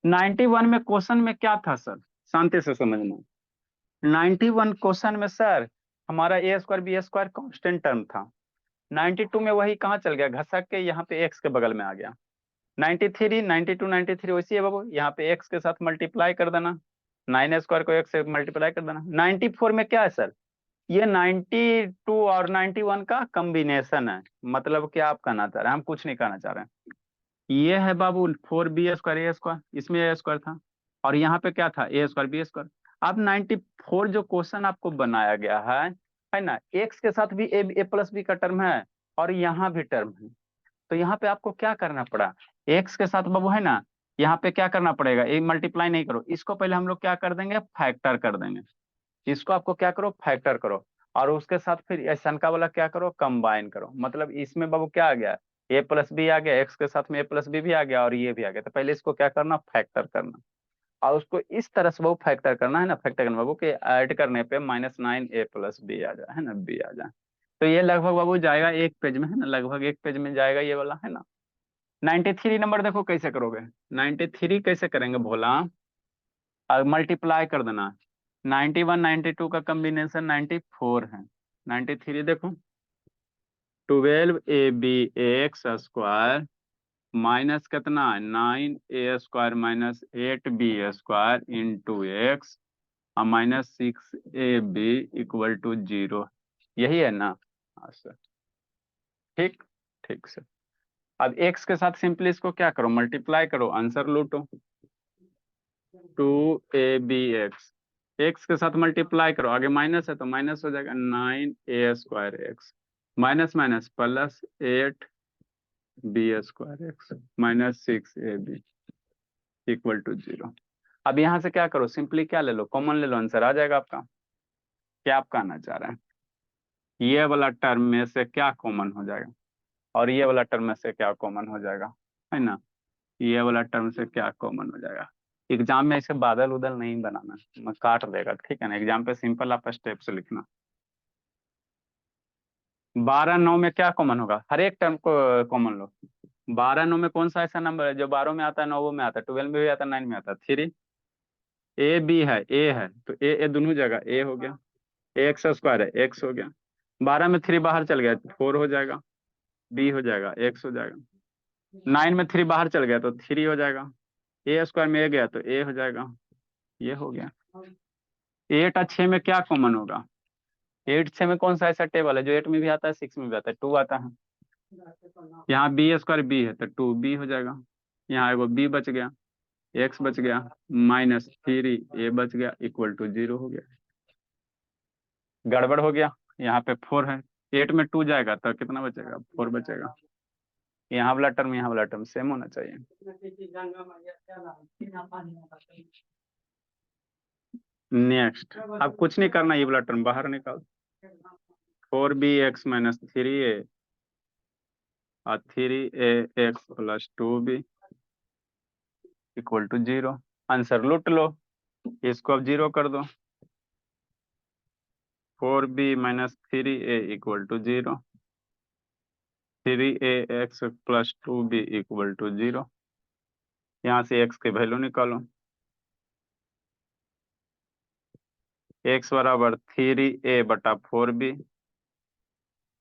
91 में क्वेश्चन में क्या था सर, शांति से समझना। 91 क्वेश्चन में सर हमारा A square B square constant term था। 92 में वही कहाँ चल गया, घसक के यहाँ पे एक्स के बगल में आ गया। 93, 92, 93 वैसी है बाबू, यहाँ पे एक्स के साथ मल्टीप्लाई कर देना। 9 स्क्वायर को एक्स से मल्टीप्लाई कर देना। 94 में क्या है सर, ये 92 और 91 का कॉम्बिनेशन है। मतलब क्या आप कहना चाह रहे हैं, हम कुछ नहीं कहना चाह रहे हैं। ये है बाबू 4b² ए स्क्वायर, इसमें ए स्क्वायर था, और यहाँ पे क्या था ए स्क्वायर बी स्क्वायर। अब 94 जो क्वेश्चन आपको बनाया गया है ना, एक्स के साथ भी ए प्लस बी का टर्म है, और यहाँ भी टर्म है। तो यहाँ पे आपको क्या करना पड़ा, एक्स के साथ बाबू, है ना, यहाँ पे क्या करना पड़ेगा, एक मल्टीप्लाई नहीं करो इसको, पहले हम लोग क्या कर देंगे, फैक्टर कर देंगे। इसको आपको क्या करो, फैक्टर करो, और उसके साथ फिर सन का वाला क्या करो, कंबाइन करो। मतलब इसमें बाबू क्या आ गया, ए प्लस बी आ गया, एक्स के साथ में ए प्लस बी भी आ गया, और ये भी आ गया। तो पहले इसको क्या करना, फैक्टर करना, और उसको इस तरह से बाबू फैक्टर करना, है ना, फैक्टर करना बाबू के ऐड करने पे -9 ए प्लस बी आ जाए, है ना, बी आ जाए। तो ये लगभग बाबू जाएगा एक पेज में, है ना, लगभग एक पेज में जाएगा ये वाला, है ना। 93 नंबर देखो कैसे करोगे। 93 कैसे करेंगे भोला, और मल्टीप्लाई कर देना। 91, 92 का कॉम्बिनेशन 94 है। 93 देखो, 12ab x² माइनस कितना, 9a² minus 8b² into x, और -6ab = 0। यही है ना? हाँ सर, ठीक, ठीक सर। अब एक्स के साथ सिंपली इसको क्या करो, मल्टीप्लाई करो, आंसर लूटो। 2abx, एक्स के साथ मल्टीप्लाई करो, आगे माइनस है तो माइनस हो जाएगा, 9a² x minus minus plus 8b² x minus 6ab = 0। अब यहाँ से क्या करो, सिंपली क्या ले लो, कॉमन ले लो, आंसर आ जाएगा आपका। क्या आप कहना चाह रहे हैं, ये वाला टर्म में से क्या कॉमन हो जाएगा, और ये वाला टर्म में से क्या कॉमन हो जाएगा, है ना, ये वाला टर्म से क्या कॉमन हो जाएगा। एग्जाम में ऐसे बादल उदल नहीं बनाना, मैं काट देगा, ठीक है ना। एग्जाम पे सिंपल आप स्टेप से लिखना। 12, 9 में क्या कॉमन होगा, हर एक टर्म को कॉमन लो। 12, 9 में कौन सा ऐसा नंबर है जो 12 में आता है, 9 में आता है, 12 में भी आता है, 9 में आता है, 3। ए बी है, ए है तो ए दोनों जगह ए हो गया, x² है एक्स हो गया। 12 में 3 बाहर चल गया तो 4 हो जाएगा, बी हो जाएगा, एक्स हो जाएगा। 9 में 3 बाहर चल गया तो 3 हो जाएगा, a² में ए गया तो ए हो जाएगा, ये हो गया। 8 और 6 में क्या कॉमन होगा, 8 6 में कौन सा ऐसा टेबल है जो 8 में भी आता है, 6 में भी आता है, 2 आता है। यहाँ b² बी है तो 2b हो जाएगा, यहाँ एगो b बच गया, x बच गया, -3a बच गया, = 0 हो गया। गड़बड़ हो गया, यहाँ पे 4 है, 8 में 2 जाएगा तो कितना बचेगा, 4 बचेगा। यहाँ वाला टर्म यहाँ वाला टर्म सेम होना चाहिए। नेक्स्ट, अब कुछ नहीं करना, ये वाला टर्म बाहर निकाल। 4bx - 3a और 3ax + 2b equal to 0। Answer लूट लो, इसको अब 0 कर दो। 4b minus 3a equal to 0। 3ax plus 2b equal to 0। यहाँ से x की वैल्यू निकालो। x बराबर 3a बटा 4b।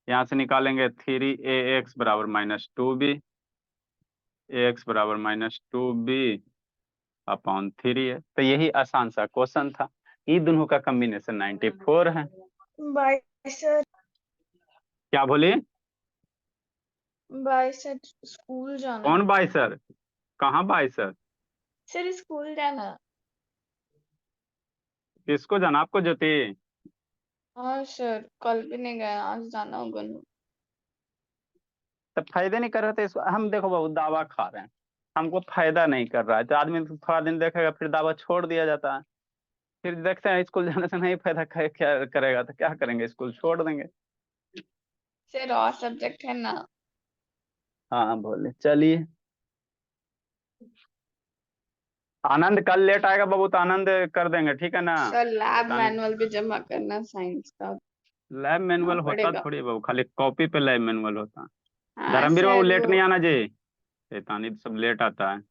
यहाँ से निकालेंगे 3ax बराबर माइनस 2b। ax बराबर माइनस 2b अपॉन 3 है। तो यही आसान सा क्वेश्चन था। ये दोनों का कॉम्बिनेशन 94 है। Bye sir. क्या बोली? बाय सर, स्कूल जाना। कौन बाई सर? कहाँ बाई सर? सर स्कूल जाना। किसको जाना? आपको ज्योति? हाँ सर, कल भी नहीं गया, आज जाना होगा ना। तो फायदे नहीं कर रहे थे इसको। हम देखो बाबू दावा खा रहे हैं, हमको फायदा नहीं कर रहा है तो आदमी तो थोड़ा दिन देखेगा, फिर दावा छोड़ दिया जाता है। फिर देखते हैं स्कूल जाने से नहीं फायदा क्या करेगा तो क्या करेंगे, स्कूल छोड़ देंगे। सर और सब्जेक्ट है ना। हाँ बोले चलिए। आनंद कल लेट आएगा बाबू तो आनंद कर देंगे, ठीक है ना? सर लैब बताने- मैनुअल भी जमा करना साइंस का। लैब मैनुअल होता पड़ेगा। थोड़ी बाबू, खाली कॉपी पे लैब मैनुअल होता है। हाँ धर्मवीर बाबू सर लेट वो नहीं आना जी, शैतानी तो सब लेट आता है।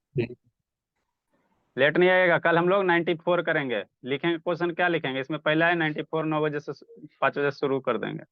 लेट नहीं आएगा। कल हम लोग 94 करेंगे, लिखेंगे क्वेश्चन क्या लिखेंगे इसमें, पहला है 94, 9 बजे से 5 बजे शुरू कर देंगे।